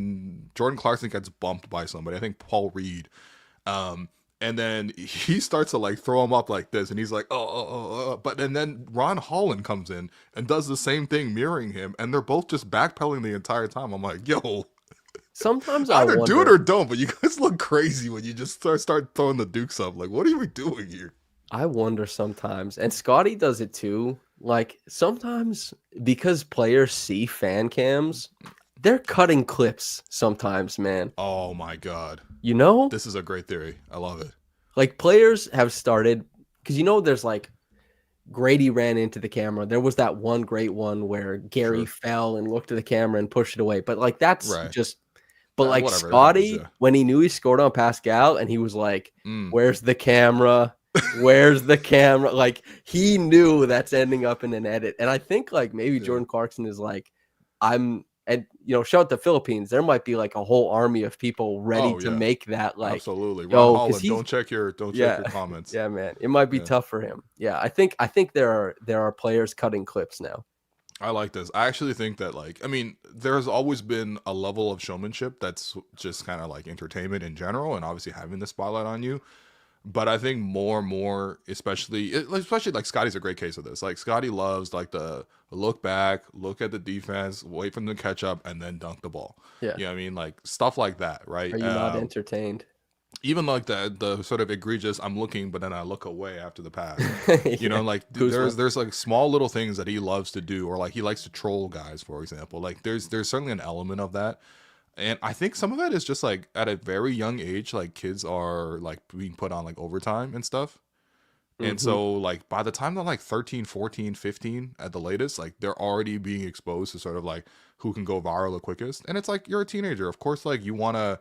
Jordan Clarkson gets bumped by somebody. I think Paul Reed. And then he starts to, like, throw him up like this. And he's like, and then Ron Holland comes in and does the same thing, mirroring him. And they're both just backpedaling the entire time. I'm like, yo. Sometimes I either wonder, do it or don't. But you guys look crazy when you just start throwing the dukes up. Like, what are we doing here? I wonder sometimes. And Scotty does it too. Like, sometimes because players see fan cams, they're cutting clips sometimes, man. Oh my God. You know? This is a great theory. I love it. Like, players have started, because there's like Grady ran into the camera. There was that one great one where Gary fell and looked at the camera and pushed it away. But like, that's just, but like whatever, Scotty, when he knew he scored on Pascal and he was like, where's the camera? Where's the camera? Like, he knew that's ending up in an edit. And I think like maybe Jordan Clarkson is like, shout out the Philippines. There might be like a whole army of people ready to make that. Like, absolutely. Ron Holland, don't check your comments. Yeah, man. It might be tough for him. Yeah. I think there are players cutting clips now. I like this. I actually think that, like, I mean, there's always been a level of showmanship that's just kind of like entertainment in general, and obviously having the spotlight on you. But I think more and more, especially like Scotty's a great case of this. Like, Scotty loves like the look back, look at the defense, wait for them to catch up, and then dunk the ball. Yeah, you know what I mean, like stuff like that, right? Are you not entertained? Even like the sort of egregious, I'm looking, but then I look away after the pass. You know, like there's like small little things that he loves to do, or like he likes to troll guys, for example. Like there's certainly an element of that. And I think some of that is just like at a very young age, like kids are like being put on like overtime and stuff. And so like by the time they're like 13, 14, 15 at the latest, like they're already being exposed to sort of like who can go viral the quickest. And it's like, you're a teenager. Of course, like you want to,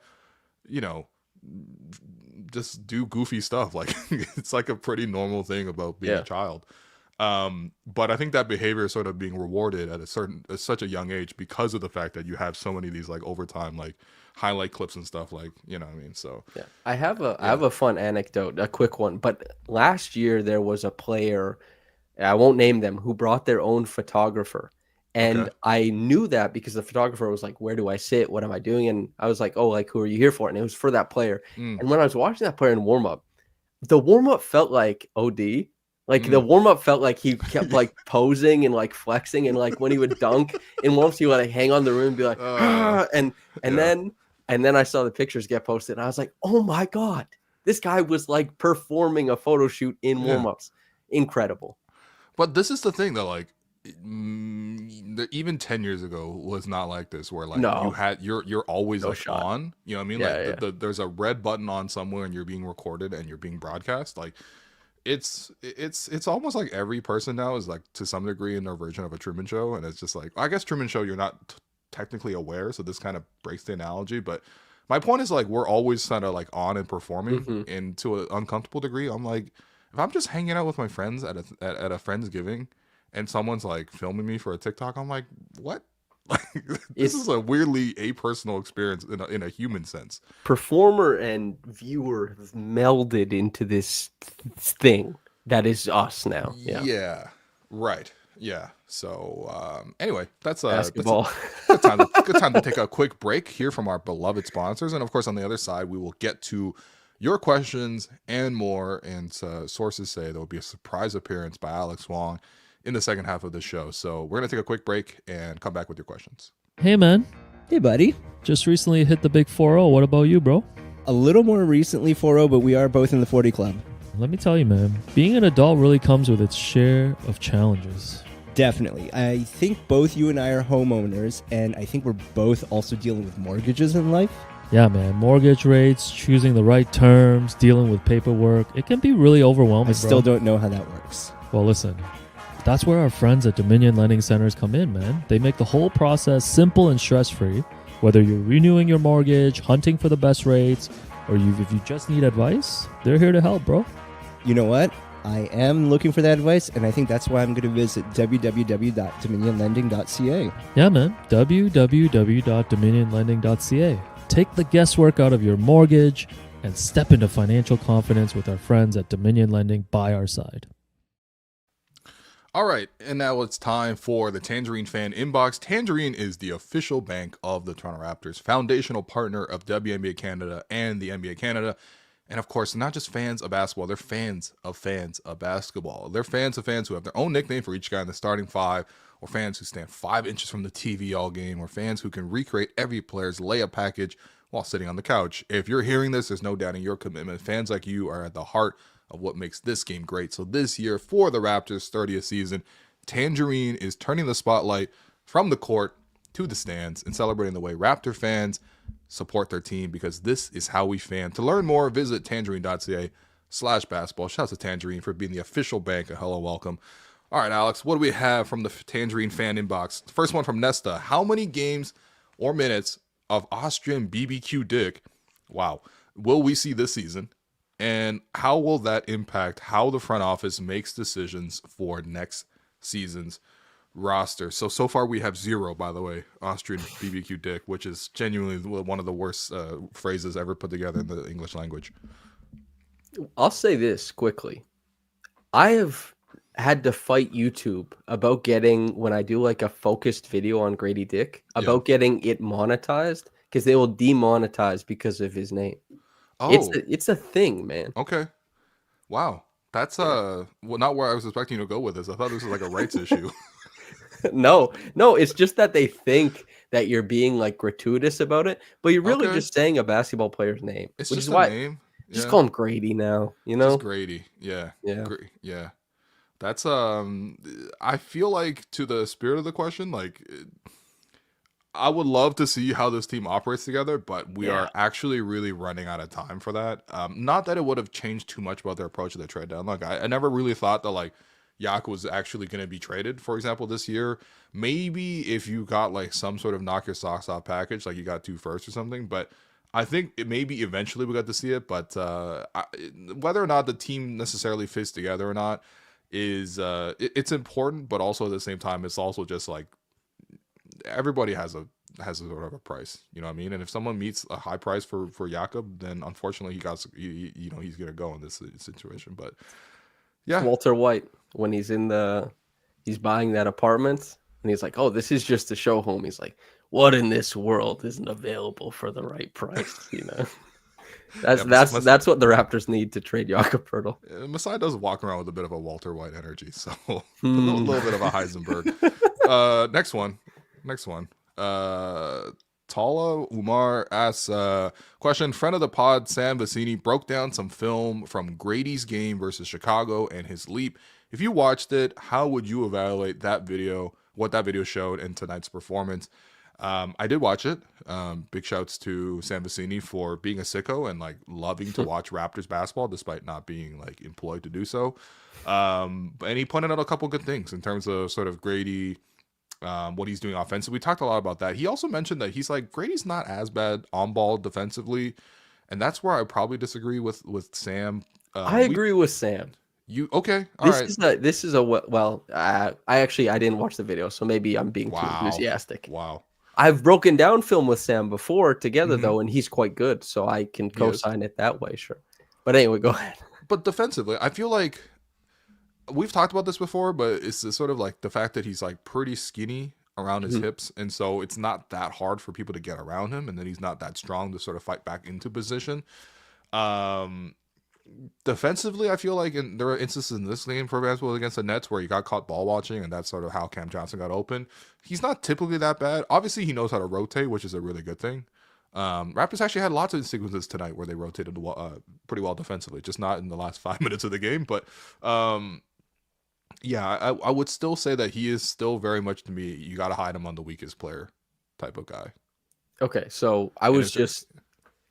just do goofy stuff. Like it's like a pretty normal thing about being a child. But I think that behavior is sort of being rewarded at such a young age because of the fact that you have so many of these like overtime like highlight clips and stuff, like, you know what I mean? So yeah, I have a fun anecdote, a quick one. But last year there was a player, I won't name them, who brought their own photographer. And I knew that because the photographer was like, where do I sit? What am I doing? And I was like, oh, like, who are you here for? And it was for that player. And when I was watching that player in warm up, the warm up felt like OD. Like the warm up felt like he kept like posing and like flexing, and like when he would dunk in warm ups, he would like hang on the rim and be like, and then I saw the pictures get posted, and I was like, oh my God, this guy was like performing a photo shoot in warm ups. Incredible. But this is the thing though, like even 10 years ago was not like this, where like No, you're always no like shot. on, you know what I mean? Yeah, Like yeah. there's a red button on somewhere and you're being recorded and you're being broadcast. Like it's almost like every person now is like to some degree in their version of a Truman Show, and it's just like, I guess Truman Show you're not technically aware, so this kind of breaks the analogy. But my point is like we're always kind of like on and performing, Hmm. and to an uncomfortable degree. I'm like, if I'm just hanging out with my friends at a Friendsgiving, and someone's like filming me for a TikTok, I'm like, what? Like this is It's a weirdly apersonal experience in a human sense. performer and viewer have melded into this thing that is us now. Yeah, Yeah, right. Yeah. So anyway, that's a basketball. good time to take a quick break here from our beloved sponsors, and of course on the other side we will get to your questions and more. And sources say there will be a surprise appearance by Alex Wong in the second half of the show. So we're gonna take a quick break and come back with your questions. Hey, man. Hey, buddy. Just recently hit the big 4-0. What about you, bro? A little more recently 4-0, but we are both in the 40 club. Let me tell you, man. Being an adult really comes with its share of challenges. Definitely. I think both you and I are homeowners, and I think we're both also dealing with mortgages in life. Yeah, man. Mortgage rates, choosing the right terms, dealing with paperwork. It can be really overwhelming, I still don't know how that works. Well, listen. That's where our friends at Dominion Lending Centers come in, man. They make the whole process simple and stress-free. Whether you're renewing your mortgage, hunting for the best rates, or if you just need advice, they're here to help, bro. You know what? I am looking for that advice, and I think that's why I'm going to visit www.dominionlending.ca. Yeah, man. www.dominionlending.ca. Take the guesswork out of your mortgage and step into financial confidence with our friends at Dominion Lending by our side. All right, and now it's time for the Tangerine Fan Inbox. Tangerine is the official bank of the Toronto Raptors, foundational partner of WNBA Canada and the NBA Canada. And of course, not just fans of basketball, they're fans of basketball. They're fans of fans who have their own nickname for each guy in the starting five, or fans who stand 5 inches from the TV all game, or fans who can recreate every player's layup package while sitting on the couch. If you're hearing this, there's no doubting your commitment. Fans like you are at the heart of what makes this game great. So this year, for the Raptors' 30th season, Tangerine is turning the spotlight from the court to the stands and celebrating the way Raptor fans support their team, because this is how we fan. To learn more, visit tangerine.ca/basketball. Shout out to Tangerine for being the official bank. Hello, welcome. All right, Alex, what do we have from the Tangerine Fan Inbox? The first one from Nesta. How many games or minutes of Austrian BBQ Dick, wow, will we see this season? And how will that impact how the front office makes decisions for next season's roster? So far we have 0, by the way, Austrian BBQ Dick, which is genuinely one of the worst phrases ever put together in the English language. I'll say this quickly. I have had to fight YouTube about getting, when I do like a focused video on Grady Dick, about getting it monetized, because they will demonetize because of his name. Oh, it's a thing, man. Okay. Wow. That's well, not where I was expecting you to go with this. I thought this was like a rights issue. No, it's just that they think that you're being like gratuitous about it, but you're really just saying a basketball player's name. It's which just is a why name. just call him Grady now, you know? Just Grady. Yeah. Yeah. Yeah. That's I feel like, to the spirit of the question, like, I would love to see how this team operates together, but we are actually really running out of time for that. Not that it would have changed too much about their approach to the trade down. Like, I never really thought that like Yak was actually going to be traded, for example, this year. Maybe if you got like some sort of knock your socks off package, like you got 2 firsts or something. But I think maybe eventually we got to see it. But whether or not the team necessarily fits together or not is it's important, but also at the same time, it's also just like everybody has a sort of a price, you know what I mean? And if someone meets a high price for Jakob, then unfortunately he's gonna go in this situation. But yeah, Walter White, when he's buying that apartment and he's like, oh, this is just a show home. He's like, what in this world isn't available for the right price? You know, that's what the Raptors need to trade Jakob Poeltl. Masai does walk around with a bit of a Walter White energy, so a little bit of a Heisenberg. Next one. Tala Umar asks question. Friend of the pod, Sam Vecini, broke down some film from Grady's game versus Chicago and his leap. If you watched it, how would you evaluate that video what that video showed in tonight's performance. I did watch it. Big shouts to Sam Vecini for being a sicko and like loving to watch Raptors basketball despite not being like employed to do so. And he pointed out a couple good things in terms of sort of Grady, what he's doing offensively. We talked a lot about that. He also mentioned that he's like Grady's not as bad on ball defensively, and that's where I probably disagree with Sam. I agree with Sam. You okay? All right. This is a well. I didn't watch the video, so maybe I'm being too enthusiastic. Wow. I've broken down film with Sam before together though, and he's quite good, so I can co-sign it that way. Sure, but anyway, go ahead. But defensively, I feel like we've talked about this before, but it's sort of like the fact that he's like pretty skinny around his hips, and so it's not that hard for people to get around him, and then he's not that strong to sort of fight back into position. Defensively, I feel like there are instances in this game, for example, against the Nets where he got caught ball watching, and that's sort of how Cam Johnson got open. He's not typically that bad. Obviously, he knows how to rotate, which is a really good thing. Raptors actually had lots of sequences tonight where they rotated pretty well defensively, just not in the last 5 minutes of the game. But yeah, I would still say that he is still very much, to me, you got to hide him on the weakest player type of guy. Okay, so I was just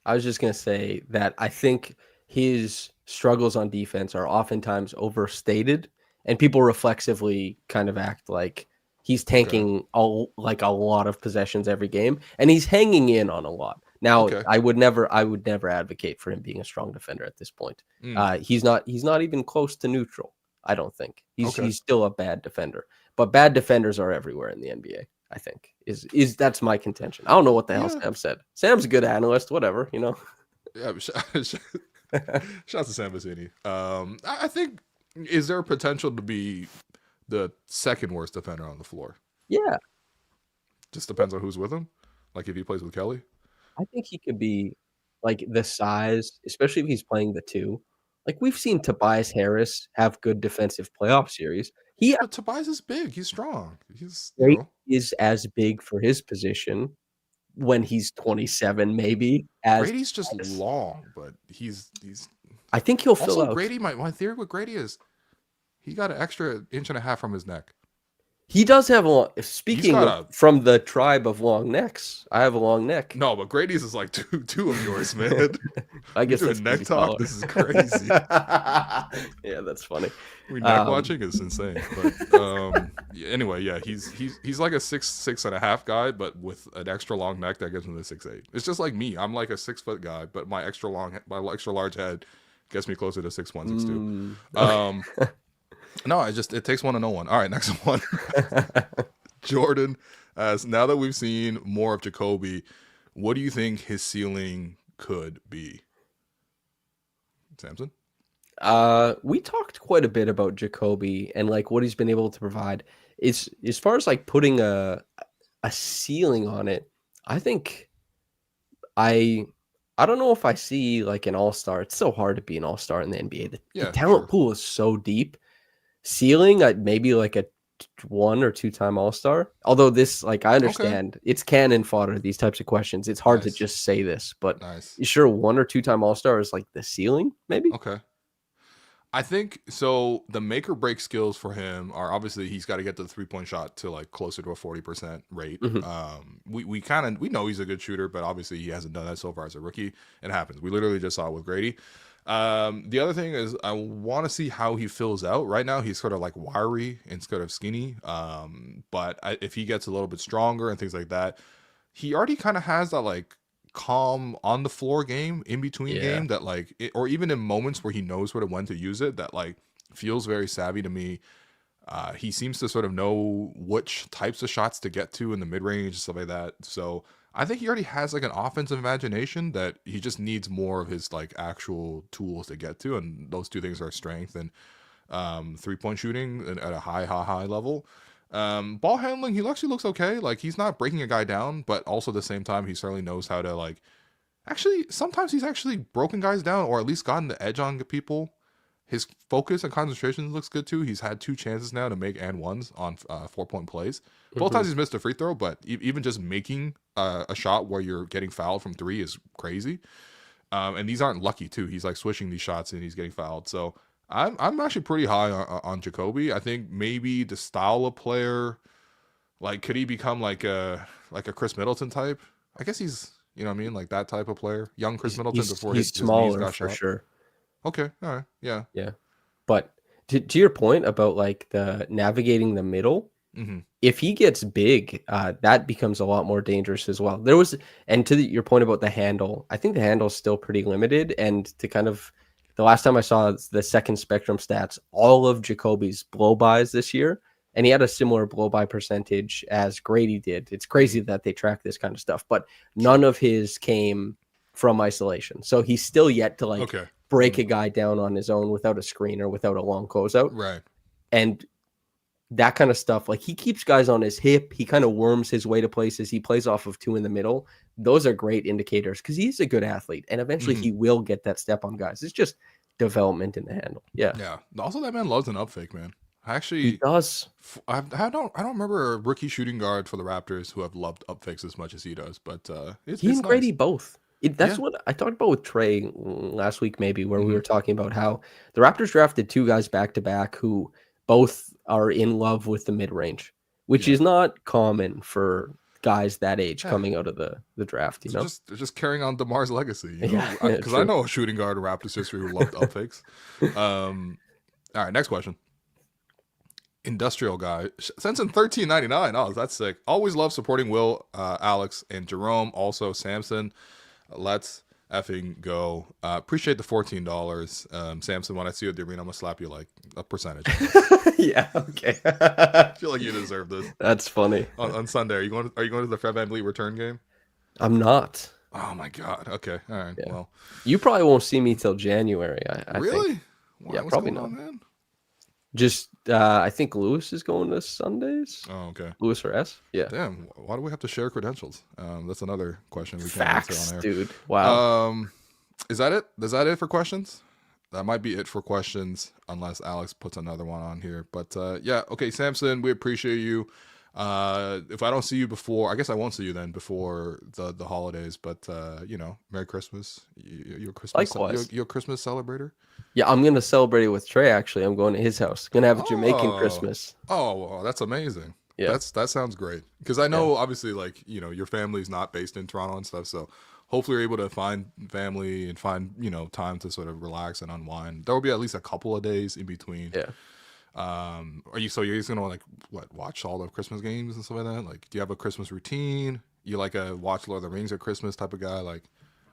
gonna say that I think his struggles on defense are oftentimes overstated, and people reflexively kind of act like he's tanking a lot of possessions every game, and he's hanging in on a lot. Now, I would never advocate for him being a strong defender at this point. He's not even close to neutral. I don't think he's still a bad defender, but bad defenders are everywhere in the NBA. I think is that's my contention. I don't know what the hell Sam said. Sam's a good analyst, whatever, you know. Yeah, shouts to Sam Vecini. I think, is there potential to be the second worst defender on the floor? Yeah. Just depends on who's with him. Like if he plays with Kelly. I think he could be like the size, especially if he's playing the two. Like we've seen Tobias Harris have good defensive playoff series. But Tobias is big. He's strong. He's is as big for his position when he's 27, maybe. Grady's just long, but he's. I think he'll fill out. Grady, my theory with Grady is he got an extra 1.5 inches from his neck. He does have a long. Speaking from the tribe of long necks, I have a long neck. No, but Grady's is like two of yours, man. I guess that's neck talk. This is crazy. Yeah, that's funny. Neck watching is insane. But anyway, yeah, he's like a 6'6.5" guy, but with an extra long neck that gives him the 6'8". It's just like me. I'm like a 6 foot guy, but my extra large head gets me closer to 6'1", 6'2". No, it takes one to know one. All right, next one. Jordan, now that we've seen more of Jacoby, what do you think his ceiling could be? Samson? We talked quite a bit about Jacoby and like what he's been able to provide. As far as like putting a ceiling on it, I think I don't know if I see like an all-star. It's so hard to be an all-star in the NBA. The talent pool is so deep. Ceiling, maybe like a 1 or 2 time all-star. Although this, like, I understand it's cannon fodder, these types of questions. It's hard to just say this, but you sure 1 or 2 time all-star is like the ceiling, maybe? Okay. I think so. The make or break skills for him are obviously he's got to get the 3-point shot to like closer to a 40% rate. We know he's a good shooter, but obviously he hasn't done that so far as a rookie. It happens. We literally just saw it with Grady. The other thing is I want to see how he fills out. Right now he's sort of like wiry and sort of skinny. But if he gets a little bit stronger and things like that, he already kind of has that like calm on the floor game in between game that like or even in moments where he knows when to use it, that like feels very savvy to me. He seems to sort of know which types of shots to get to in the mid-range and stuff like that. So I think he already has like an offensive imagination that he just needs more of his like actual tools to get to, and those two things are strength and 3-point shooting at a high level. Ball handling, he actually looks okay. Like he's not breaking a guy down, but also at the same time he certainly knows how to like actually sometimes he's actually broken guys down or at least gotten the edge on people. His focus and concentration looks good too. He's had 2 chances now to make and ones on 4-point plays. Both times he's missed a free throw, but even just making a shot where you're getting fouled from 3 is crazy. And these aren't lucky too. He's like switching these shots and he's getting fouled. So I'm actually pretty high on Jacoby. I think maybe the style of player, Like, could he become like a Chris Middleton type? I guess he's, you know what I mean, like that type of player, young Chris Middleton before He's his knees smaller got for shot. sure. Okay, all right, yeah. Yeah. But to your point about like the navigating the middle, Mm-hmm. if he gets big, that becomes a lot more dangerous as well. And to your point about the handle, I think the handle is still pretty limited. And to kind of the last time I saw the second spectrum stats, all of Jacoby's blow bys this year, and he had a similar blow by percentage as Grady did. It's crazy that they track this kind of stuff, but none of his came from isolation. So he's still yet to like break a guy down on his own without a screen or without a long closeout. Right. And that kind of stuff, like he keeps guys on his hip. He kind of worms his way to places. He plays off of two in the middle. Those are great indicators because he's a good athlete. And eventually he will get that step on guys. It's just development in the handle. Yeah. Yeah. Also, that man loves an up fake, man. Actually, he does. I don't remember a rookie shooting guard for the Raptors who have loved up fakes as much as he does, but it's he and nice. Grady both. That's what I talked about with Trey last week, maybe, where we were talking about how the Raptors drafted two guys back to back who both are in love with the mid range, which is not common for guys that age coming out of the draft. You know, just carrying on DeMar's legacy. You know? Because I know a shooting guard in Raptors history who loved up fakes. All right, next question. Industrial guy sends in $13.99. Oh, that's sick. Always love supporting Will, Alex, and Jerome. Also Samson. Let's effing go. Appreciate the $14. Samson, when I see you at the arena, I'm gonna slap you like a percentage. Yeah, okay. I feel like you deserve this. That's funny. On Sunday, are you going to the Fred VanVleet return game? I'm not. Oh my god. Okay. All right. Yeah. Well, you probably won't see me till January. I really? think. Wow, yeah, what's probably going not. on, man? Just I think Lewis is going to Sundays. Oh, okay. Lewis or S? Yeah. Damn. Why do we have to share credentials? That's another question we can't Facts, answer on air. dude. Wow. Is that it? Is that it for questions? That might be it for questions, unless Alex puts another one on here. But yeah, okay, Samson, we appreciate you. If I don't see you before, I guess I won't see you then before the holidays. But you know, Merry Christmas. You're a Christmas. Likewise. You're a Christmas celebrator. Yeah, I'm gonna celebrate it with Trey. Actually, I'm going to his house. Gonna have a Jamaican Christmas. Oh, well, that's amazing. Yeah, that sounds great. Because I know, obviously, like your family's not based in Toronto and stuff. So hopefully, you're able to find family and find time to sort of relax and unwind. There will be at least a couple of days in between. Yeah. You're just gonna like watch all the Christmas games and stuff like that? Like, do you have a Christmas routine? You like a watch Lord of the Rings at Christmas type of guy? Like,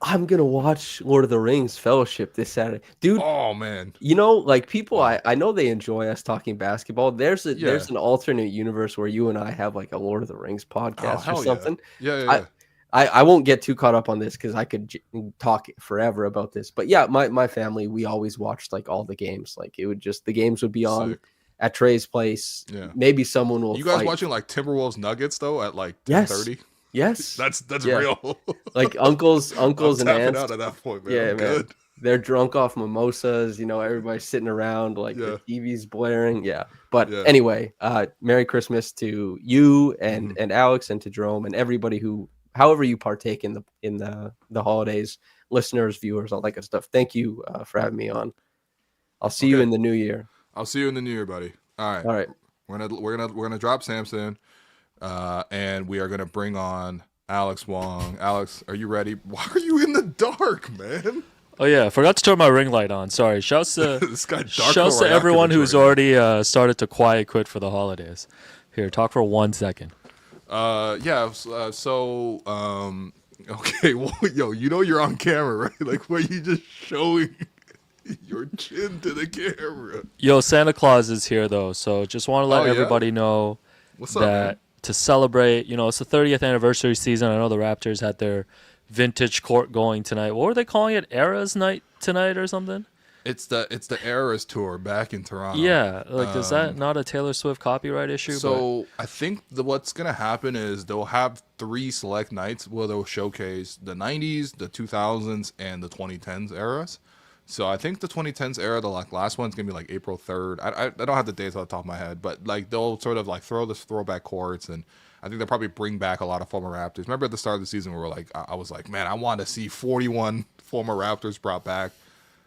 I'm gonna watch Lord of the Rings Fellowship this Saturday, dude. Oh man, like people, I know they enjoy us talking basketball. There's an alternate universe where you and I have like a Lord of the Rings podcast or something. Yeah. I won't get too caught up on this because I could talk forever about this. But yeah, my family, we always watched like all the games. Like the games would be on at Trey's place. Yeah, maybe someone will. You guys watching like Timberwolves Nuggets though at like 10:30? Yes, that's real. Like uncles and aunts. Out at that point, man. Yeah, man. Good. They're drunk off mimosas. Everybody's sitting around like the TV's blaring. Yeah, but anyway, Merry Christmas to you and Alex and to Jerome and everybody who, however you partake in the holidays, listeners, viewers, all that good stuff. Thank you for having me on. I'll see you in the new year. I'll see you in the new year, buddy. All right. We're gonna drop Samson. And we are going to bring on Alex Wong. Alex, are you ready? Why are you in the dark, man? Oh, yeah. I forgot to turn my ring light on. Sorry. Shouts to, shouts to everyone who's already started to quiet quit for the holidays. Here, talk for 1 second. Okay, well, you're on camera, right? Like, where you just showing your chin to the camera. Yo, Santa Claus is here, though, so just want to let everybody know What's up, man? To celebrate, it's the 30th anniversary season. I know the Raptors had their vintage court going tonight. What were they calling it? Eras night tonight or something? It's the Eras tour back in Toronto. Yeah, like is that not a Taylor Swift copyright issue? So I think what's gonna happen is they'll have 3 select nights where they'll showcase the 90s, the 2000s, and the 2010s eras. So I think the 2010s era, the last one's gonna be like April 3rd. I don't have the dates on the top of my head, but like they'll sort of like throw this throwback courts, and I think they'll probably bring back a lot of former Raptors. Remember at the start of the season, we were like, I was like, man, I want to see 41 former Raptors brought back.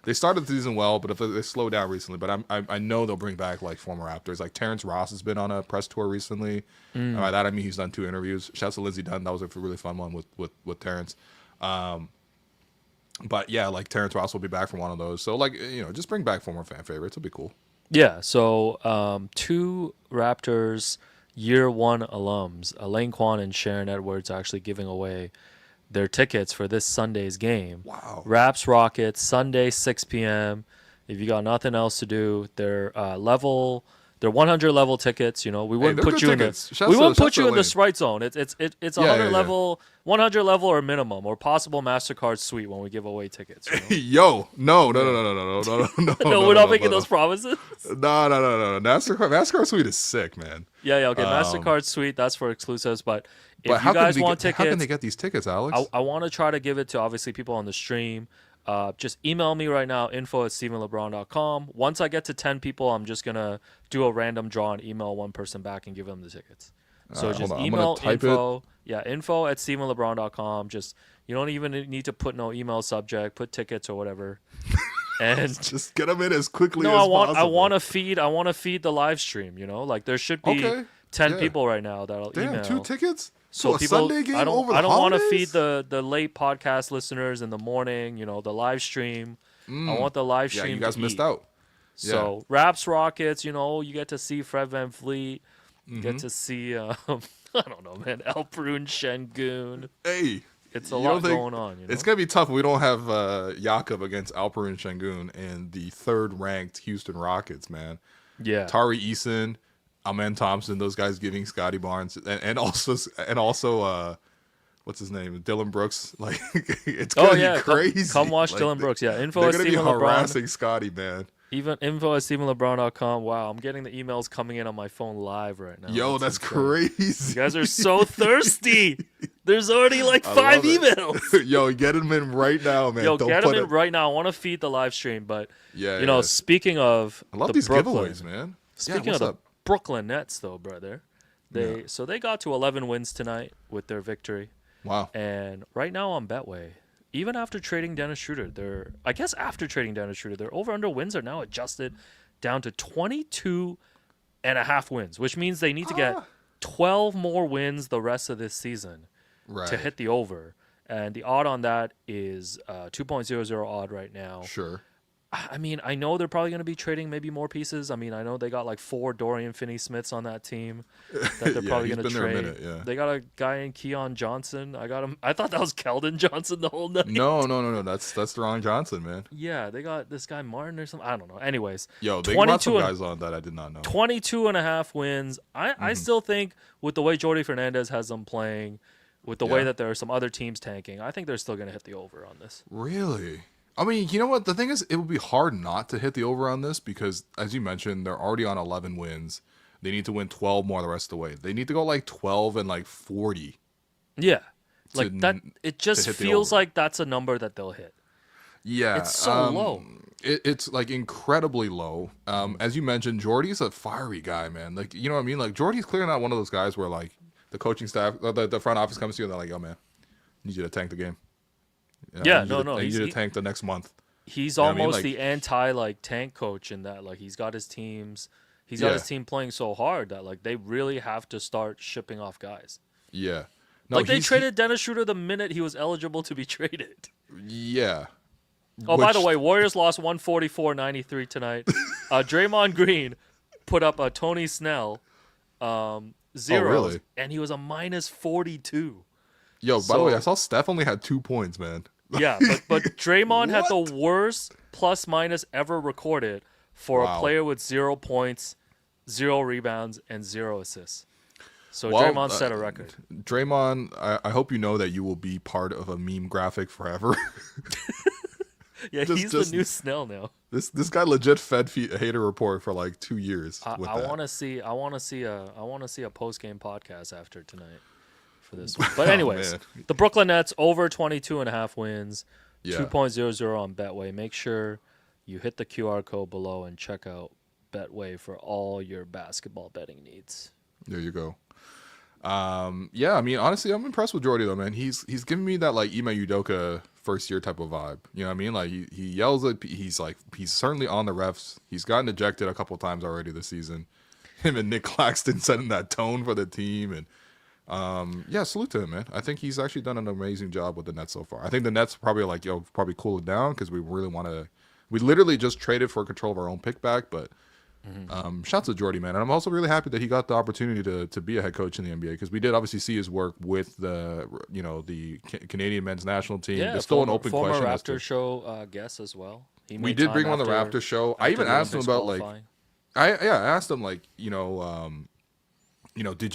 They started the season well, but if they slow down recently. But I know they'll bring back like former Raptors. Like Terrence Ross has been on a press tour recently. And by that I mean he's done 2 interviews. Shouts to Lindsey Dunn. That was a really fun one with Terrence. But yeah, like Terrence Ross will be back from one of those. So like just bring back former fan favorites. It'll be cool. Yeah. So 2 Raptors year 1 alums, Elaine Kwan and Sharon Edwards, are actually giving away their tickets for this Sunday's game. Wow. Raps Rockets, Sunday, 6 p.m. If you got nothing else to do, they're 100 level tickets. We wouldn't put you in the Sprite zone. It's 100 level, 100 level or minimum, or possible MasterCard suite when we give away tickets. Yo, no, we're not making those promises. No. MasterCard suite is sick, man. Yeah, okay. MasterCard suite, that's for exclusives, but if how you guys want tickets, tickets, how can they get these tickets, Alex? I want to try to give it to obviously people on the stream. Just email me right now, info@stevenlebron.com. Once I get to 10 people, I'm just going to do a random draw and email one person back and give them the tickets. So just email info. Yeah, info@stevenlebron.com. Just, you don't even need to put no email subject, put tickets or whatever. And just get them in as quickly as possible. I want to feed the live stream, Like there should be 10 people right now that'll email. 2 tickets? So a people, Sunday game I don't want to feed the late podcast listeners in the morning, the live stream. I want the live stream. Yeah, you guys to missed eat. out. So Raps Rockets, you get to see Fred VanVleet. You get to see, I don't know, man, Alperun Şengün. Hey. It's a lot going on. It's going to be tough if we don't have Jakob against Alperun Şengün and the 3rd-ranked Houston Rockets, man. Yeah. Tari Eason, Amen Thompson, those guys giving Scotty Barnes, and also what's his name, Dylan Brooks. Like it's gonna be crazy. Come watch Dylan Brooks. Yeah, info they're at gonna Steven be LeBron. harassing Scotty, man. Even info at StevenLeBron.com. Wow, I'm getting the emails coming in on my phone live right now. Yo, that's crazy. You guys are so thirsty. There's already like 5 emails. Yo, get them in right now, man. Yo, get them in right now. I want to feed the live stream, but speaking of, I love these giveaways, man. Speaking of the Brooklyn Nets, though, brother, they got to 11 wins tonight with their victory. Wow. And right now on Betway, even after trading Dennis Schroeder, their over-under wins are now adjusted down to 22.5 wins, which means they need to get 12 more wins the rest of this season to hit the over. And the odd on that is 2.00 odd right now. Sure. I mean, I know they're probably going to be trading maybe more pieces. I mean, I know they got like 4 Dorian Finney-Smiths on that team that they're probably going to trade. They got a guy in Keon Johnson. I thought that was Keldon Johnson the whole night. No. That's Deron Johnson, man. Yeah, they got this guy Martin or something. I don't know. Anyways. Yo, they got some guys on that I did not know. 22.5 wins. I still think with the way Jordi Fernandez has them playing, with the way that there are some other teams tanking, I think they're still going to hit the over on this. Really? I mean, you know what? The thing is, it would be hard not to hit the over on this because, as you mentioned, they're already on 11 wins. They need to win 12 more the rest of the way. They need to go like 12 and like 40. Yeah. Like that. It just feels like that's a number that they'll hit. Yeah. It's so low. It's like incredibly low. As you mentioned, Jordy's a fiery guy, man. Like, you know what I mean? Like, Jordy's clearly not one of those guys where like the coaching staff, the front office comes to you and they're like, yo, man, I need you to tank the game. I need you to tank the next month. He's almost the anti tank coach in that he's got his teams. He's got his team playing so hard that they really have to start shipping off guys. Yeah. No, they traded Dennis Schroeder the minute he was eligible to be traded. Yeah. Oh, by the way, Warriors lost 144-93 tonight. Draymond Green put up a Tony Snell zeros, and he was a -42. Yo, by the way, I saw Steph only had 2 points, man. Yeah, but Draymond had the worst plus-minus ever recorded for a player with 0 points, 0 rebounds, and 0 assists. So Draymond set a record. Draymond, I hope you know that you will be part of a meme graphic forever. Yeah, he's the new Snell now. This guy legit fed Hater Report for like 2 years. I want to see a post-game podcast after tonight for this one. But anyways, the Brooklyn Nets over 22.5 wins, 2.00 on Betway. Make sure you hit the QR code below and check out Betway for all your basketball betting needs. There you go. Yeah, I mean, honestly, I'm impressed with Jordy though, man. He's giving me that like Ime Udoka first year type of vibe. You know what I mean? Like he yells at, he's certainly on the refs. He's gotten ejected a couple times already this season. Him and Nick Claxton setting that tone for the team, and yeah, salute to him, man. I think he's actually done an amazing job with the Nets so far. I think the Nets probably like, probably cool it down because we really want to. We literally just traded for control of our own pick back, but shouts to Jordy, man. And I'm also really happy that he got the opportunity to be a head coach in the NBA because we did obviously see his work with the Canadian men's national team. Yeah, There's still an open former question. Raptor show guest as well. We did bring him on the Raptor show. I even asked him about like, I asked him like, did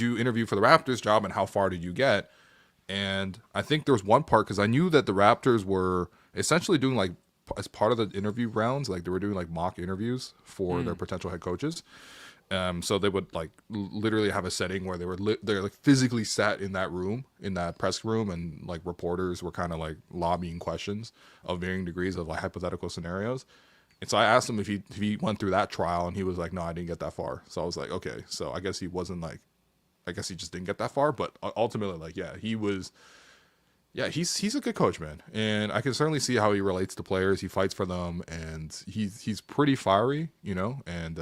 you interview for the Raptors job and how far did you get? And I think there was one part because I knew that the Raptors were essentially doing like, as part of the interview rounds, like they were doing like mock interviews for their potential head coaches. So they would like literally have a setting where they're like physically sat in that room, in that press room, and like reporters were kind of like lobbying questions of varying degrees of like hypothetical scenarios. And so I asked him if he went through that trial, and he was like, no, I didn't get that far. So I was like, okay, so I guess he wasn't like, I guess he just didn't get that far. But ultimately, like, yeah, he was. Yeah, he's a good coach, man, and I can certainly see how he relates to players. He fights for them, and he's pretty fiery, and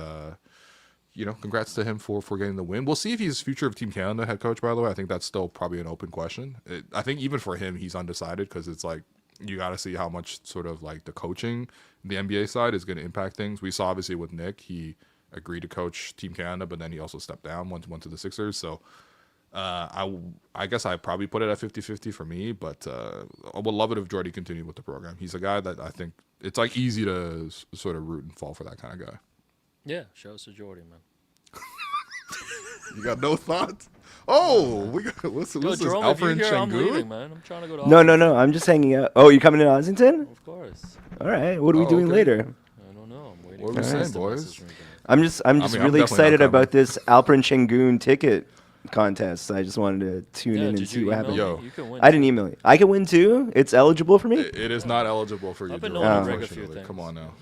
congrats to him for getting the win. We'll see if he's future of Team Canada head coach. By the way, I think that's still probably an open question. I think even for him, he's undecided because it's like you got to see how much sort of like the coaching, the NBA side is going to impact things. We saw obviously with Nick, he agreed to coach Team Canada, but then he also stepped down, went to the Sixers, so. I guess I probably put it at 50-50 for me, but I would love it if Jordy continued with the program. He's a guy that I think it's like easy to sort of root and fall for that kind of guy. Yeah, shouts to Jordy, man. You got no thoughts? Oh, we got what's this? Jerome, Alfred if you're here, I'm Şengün? leaving, man. I'm trying to go to No. I'm just hanging out. Oh, you coming to Ossington? Of course. All right. What are we doing okay. later? I don't know. I'm waiting What for are we saying, the boys? message from you guys. I'm just I'm really definitely excited not about this Alperen Şengün ticket contest. I just wanted to tune in and did see you what email happens. Yo. me? You can win. I didn't email you. I can win too. It's eligible for me. It is not eligible for you. I've been Jerome, known to break a few unfortunately. things. Come on now.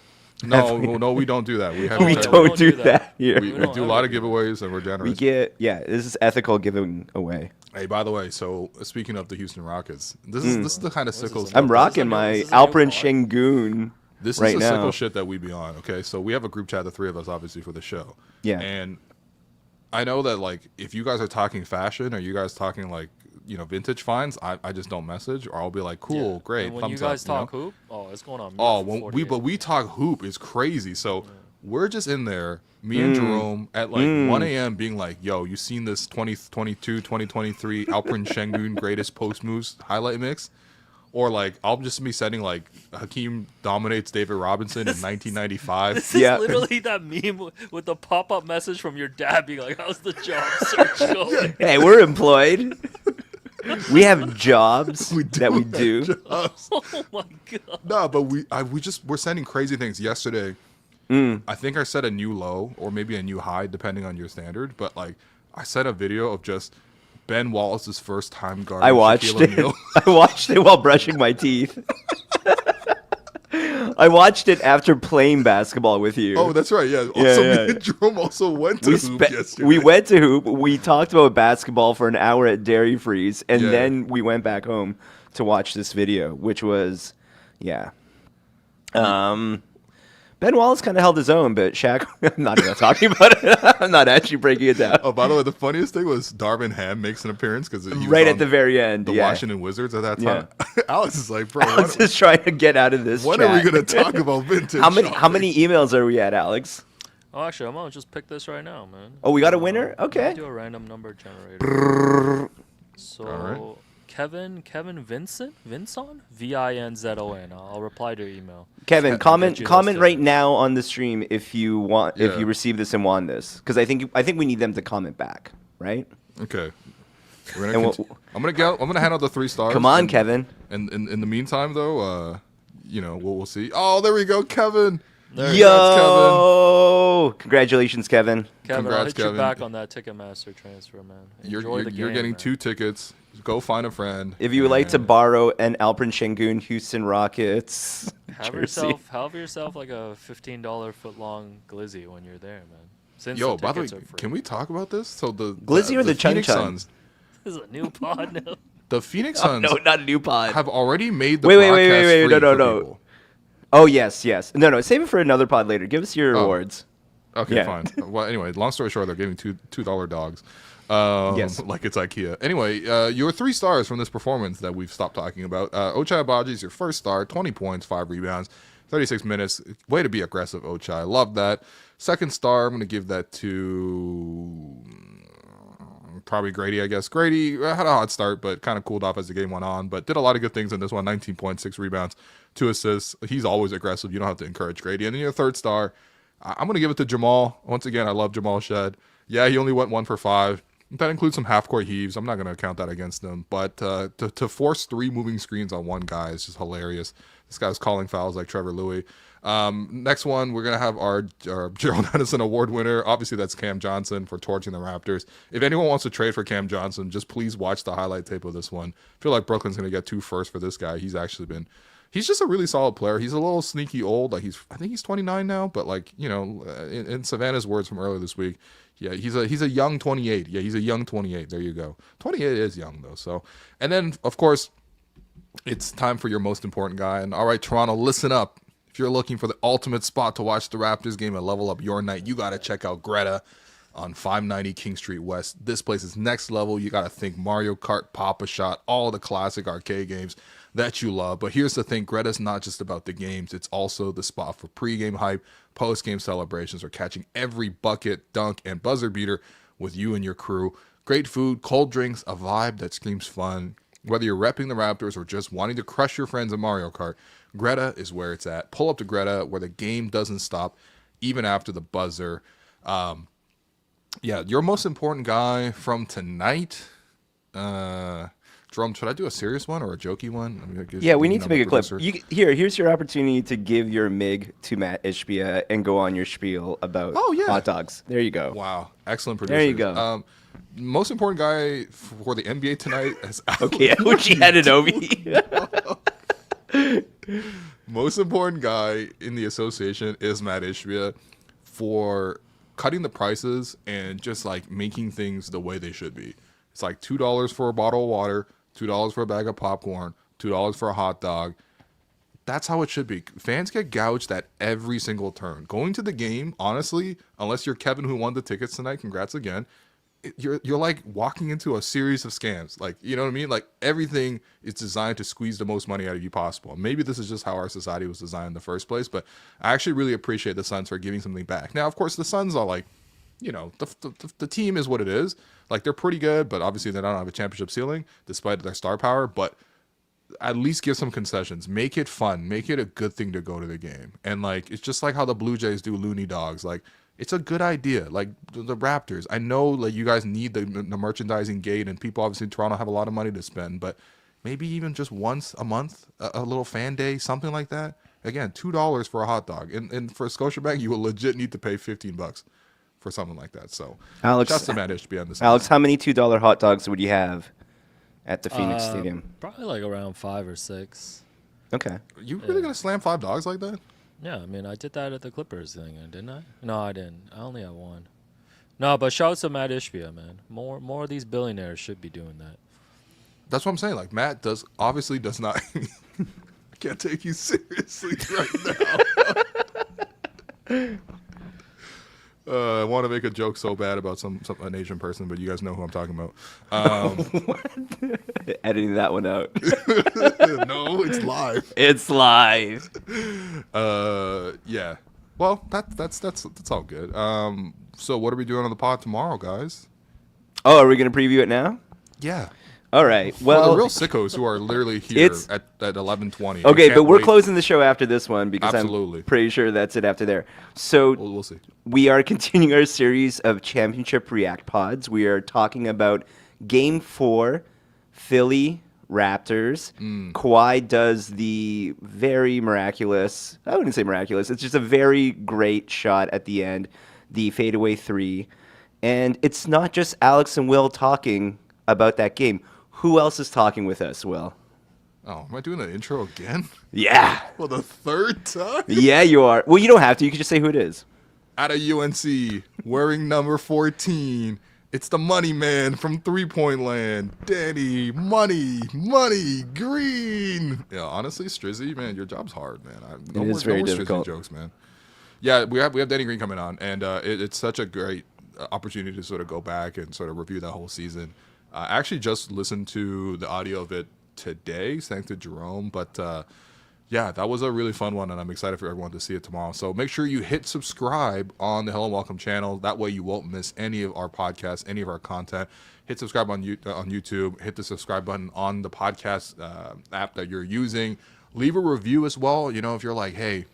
No, we don't do that. We have We integrity. don't do that here. We We don't do a lot of ever do giveaways and we're generous. We get this is ethical giving away. Hey, by the way, so speaking of the Houston Rockets, this is the kind of sickle. this? I'm This is rocking a new- my this is a new Alperen pod? Şengün. This right is the now. sickle shit that we be on. Okay, so we have a group chat, the three of us, obviously for the show. Yeah. And I know that like if you guys are talking fashion or you guys talking like vintage finds, I just don't message, or I'll be like, cool, Yeah. great, And when thumbs you guys up. talk hoop, it's going on. Oh, mute for when 48. we talk hoop is crazy. So we're just in there, me and Jerome at like 1 a.m. being like, yo, you seen this 2022, 2023 Alperen Şengün greatest post moves highlight mix? Or like I'll just be setting like Hakeem dominates David Robinson in 1995. This is Yeah. literally that meme with the pop-up message from your dad being like, "How's the job search going?" Hey, we're employed. We have jobs that we do. Oh my god! No, but we're sending crazy things. Yesterday, I think I set a new low or maybe a new high depending on your standard. But like I set a video of just Ben Wallace's first time guarding I watched Shaquille it. O'Neal. I watched it while brushing my teeth. I watched it after playing basketball with you. Oh, that's right. Yeah. Also, Yeah. me and Jerome also went to hoop yesterday. we went to hoop. We talked about basketball for an hour at Dairy Freeze, and Yeah. then we went back home to watch this video, which was, yeah. Ben Wallace kind of held his own, but Shaq, I'm not even talking about it. I'm not actually breaking it down. Oh, by the way, the funniest thing was Darvin Ham makes an appearance because he was Right on at the very end, the yeah. Washington Wizards at that time. Alex is like, bro, I was just trying to get out of this when chat. are we gonna talk about vintage? How many emails are we at, Alex? Oh, actually, I'm gonna just pick this right now, man. Oh, we got a winner? Let me Okay. do a random number generator. So Alright. Kevin Vincent, Vinzon. I'll reply to your email. Kevin, Get comment you those right tickets. now on the stream if you want if Yeah. you receive this and want this, because I think we need them to comment back, right? Okay. We're And gonna we'll- I'm gonna hand out the 3 stars. Come on, and, Kevin. And in the meantime, though, we'll see. Oh, there we go, Kevin. There Yo! Congratulations, Kevin. Kevin, I'll Congrats, hit you Kevin. back on that Ticketmaster transfer, man. Enjoy the You're game, getting man. 2 tickets. Go find a friend. If you would like to borrow an Alperen Şengün Houston Rockets Have jersey. yourself like a $15 foot-long glizzy when you're there, man. Since Yo, the by the way, tickets are free. can we talk about this? So the Glizzy or the Phoenix Chun-Chun? Suns. This is a new pod now. The Phoenix Oh, Suns no, not a new pod. have already made the Wait, broadcast free no, for no. people. Oh, yes. No. Save it for another pod later. Give us your awards. Okay, Yeah. fine. Well, anyway, long story short, they're giving $2 dogs. Yes. Like it's IKEA. Anyway, your 3 stars from this performance that we've stopped talking about. Ochai Agbaji is your first star, 20 points, 5 rebounds, 36 minutes. Way to be aggressive, Ochai. Love that. Second star, I'm going to give that to probably Grady, I guess. Grady had a hot start, but kind of cooled off as the game went on, but did a lot of good things in this one. 19 points, 6 rebounds, 2 assists. He's always aggressive. You don't have to encourage Grady. And then your third star, I'm going to give it to Jamal. Once again, I love Jamal Shed. Yeah, he only went 1 for 5. That includes some half-court heaves. I'm not going to count that against him. But to force 3 moving screens on one guy is just hilarious. This guy's calling fouls like Trevor Louis. Next one, we're going to have our Gerald Henderson award winner. Obviously, that's Cam Johnson for torching the Raptors. If anyone wants to trade for Cam Johnson, just please watch the highlight tape of this one. I feel like Brooklyn's going to get 2 firsts for this guy. He's just a really solid player. He's a little sneaky old. Like I think he's 29 now, but like, you know, in Savannah's words from earlier this week, yeah, he's a young 28. Yeah, he's a young 28. There you go. 28 is young though. So, and then of course, it's time for your most important guy. And all right, Toronto, listen up. If you're looking for the ultimate spot to watch the Raptors game and level up your night, you got to check out Greta on 590 King Street West. This place is next level. You got to think Mario Kart, Pop-A-Shot, all the classic arcade games that you love. But here's the thing, Greta's not just about the games. It's also the spot for pregame hype, postgame celebrations, or catching every bucket, dunk, and buzzer beater with you and your crew. Great food, cold drinks, a vibe that screams fun. Whether you're repping the Raptors or just wanting to crush your friends in Mario Kart, Greta is where it's at. Pull up to Greta where the game doesn't stop even after the buzzer. Yeah, your most important guy from tonight. Jerome, should I do a serious one or a jokey one? Yeah, we need to make a clip. Here's your opportunity to give your MIG to Matt Ishbia and go on your spiel about hot dogs. There you go. Wow, excellent producer. There you go. Most important guy for the NBA tonight is Okay, Ochai Agbaji. Most important guy in the association is Matt Ishbia for cutting the prices and just like making things the way they should be. It's like $2 for a bottle of water, $2 for a bag of popcorn, $2 for a hot dog. That's how it should be. Fans get gouged at every single turn. Going to the game, honestly, unless you're Kevin who won the tickets tonight, congrats again. You're like walking into a series of scams. Like, you know what I mean? Like everything is designed to squeeze the most money out of you possible. Maybe this is just how our society was designed in the first place, but I actually really appreciate the Suns for giving something back. Now, of course, the Suns are like, you know, the team is what it is. Like they're pretty good, but obviously they don't have a championship ceiling despite their star power, but at least give some concessions. Make it fun. Make it a good thing to go to the game. And like, it's just like how the Blue Jays do Looney Dogs. Like, it's a good idea. Like the Raptors, I know like you guys need the merchandising gate, and people obviously in Toronto have a lot of money to spend, but maybe even just once a month, a little fan day, something like that. Again, $2 for a hot dog, and for Scotiabank, you will legit need to pay $15 for something like that. So, Alex, just to manage to be on this. Alex, how many $2 hot dogs would you have at the Phoenix Stadium? Probably like around 5 or 6. Okay. You really gonna slam $5 like that? Yeah, I mean, I did that at the Clippers thing, didn't I? No, I didn't. I only had 1. No, but shout out to Matt Ishbia, man. More of these billionaires should be doing that. That's what I'm saying. Like Matt obviously does not. I can't take you seriously right now. I want to make a joke so bad about an Asian person, but you guys know who I'm talking about. Editing that one out. No, it's live. It's live. Yeah. Well, that's all good. So what are we doing on the pod tomorrow, guys? Oh, are we gonna preview it now? Yeah. All right. For Well, the real sickos who are literally here at 11:20. Okay, but we're closing the show after this one because Absolutely. I'm pretty sure that's it after there. So We'll see. we are continuing our series of championship react pods. We are talking about Game 4, Philly Raptors. Kawhi does the very miraculous, I wouldn't say miraculous, it's just a very great shot at the end, the fadeaway 3. And it's not just Alex and Will talking about that game. Who else is talking with us, Will? Oh, am I doing the intro again? Yeah. For the third time? Yeah, you are. Well, you don't have to. You can just say who it is. Out of UNC, wearing number 14, It's the money man from 3-point land. Danny, money green. Yeah, honestly, Strizzy, man, your job's hard, man. It is very difficult. Strizzy jokes, man. Yeah, we have Danny Green coming on, and it's such a great opportunity to sort of go back and sort of review that whole season. I actually just listened to the audio of it today, thanks to Jerome, but yeah, that was a really fun one, and I'm excited for everyone to see it tomorrow. So make sure you hit subscribe on the Hello and Welcome channel. That way you won't miss any of our podcasts, any of our content. Hit subscribe on YouTube. Hit the subscribe button on the podcast app that you're using. Leave a review as well. You know, if you're like, hey,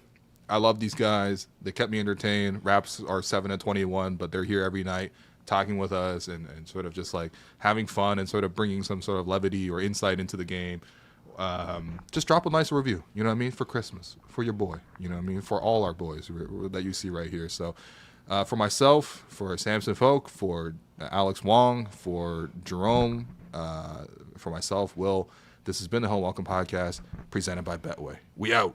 I love these guys. They kept me entertained. Raps are 7-21, but they're here every night talking with us and sort of just like having fun and sort of bringing some sort of levity or insight into the game. Just drop a nice review, you know what I mean, for Christmas, for your boy, you know what I mean, for all our boys that you see right here. So for myself, for Samson Folk, for Alex Wong, for Jerome, for myself, Will, this has been the Home Welcome Podcast presented by Betway. We out.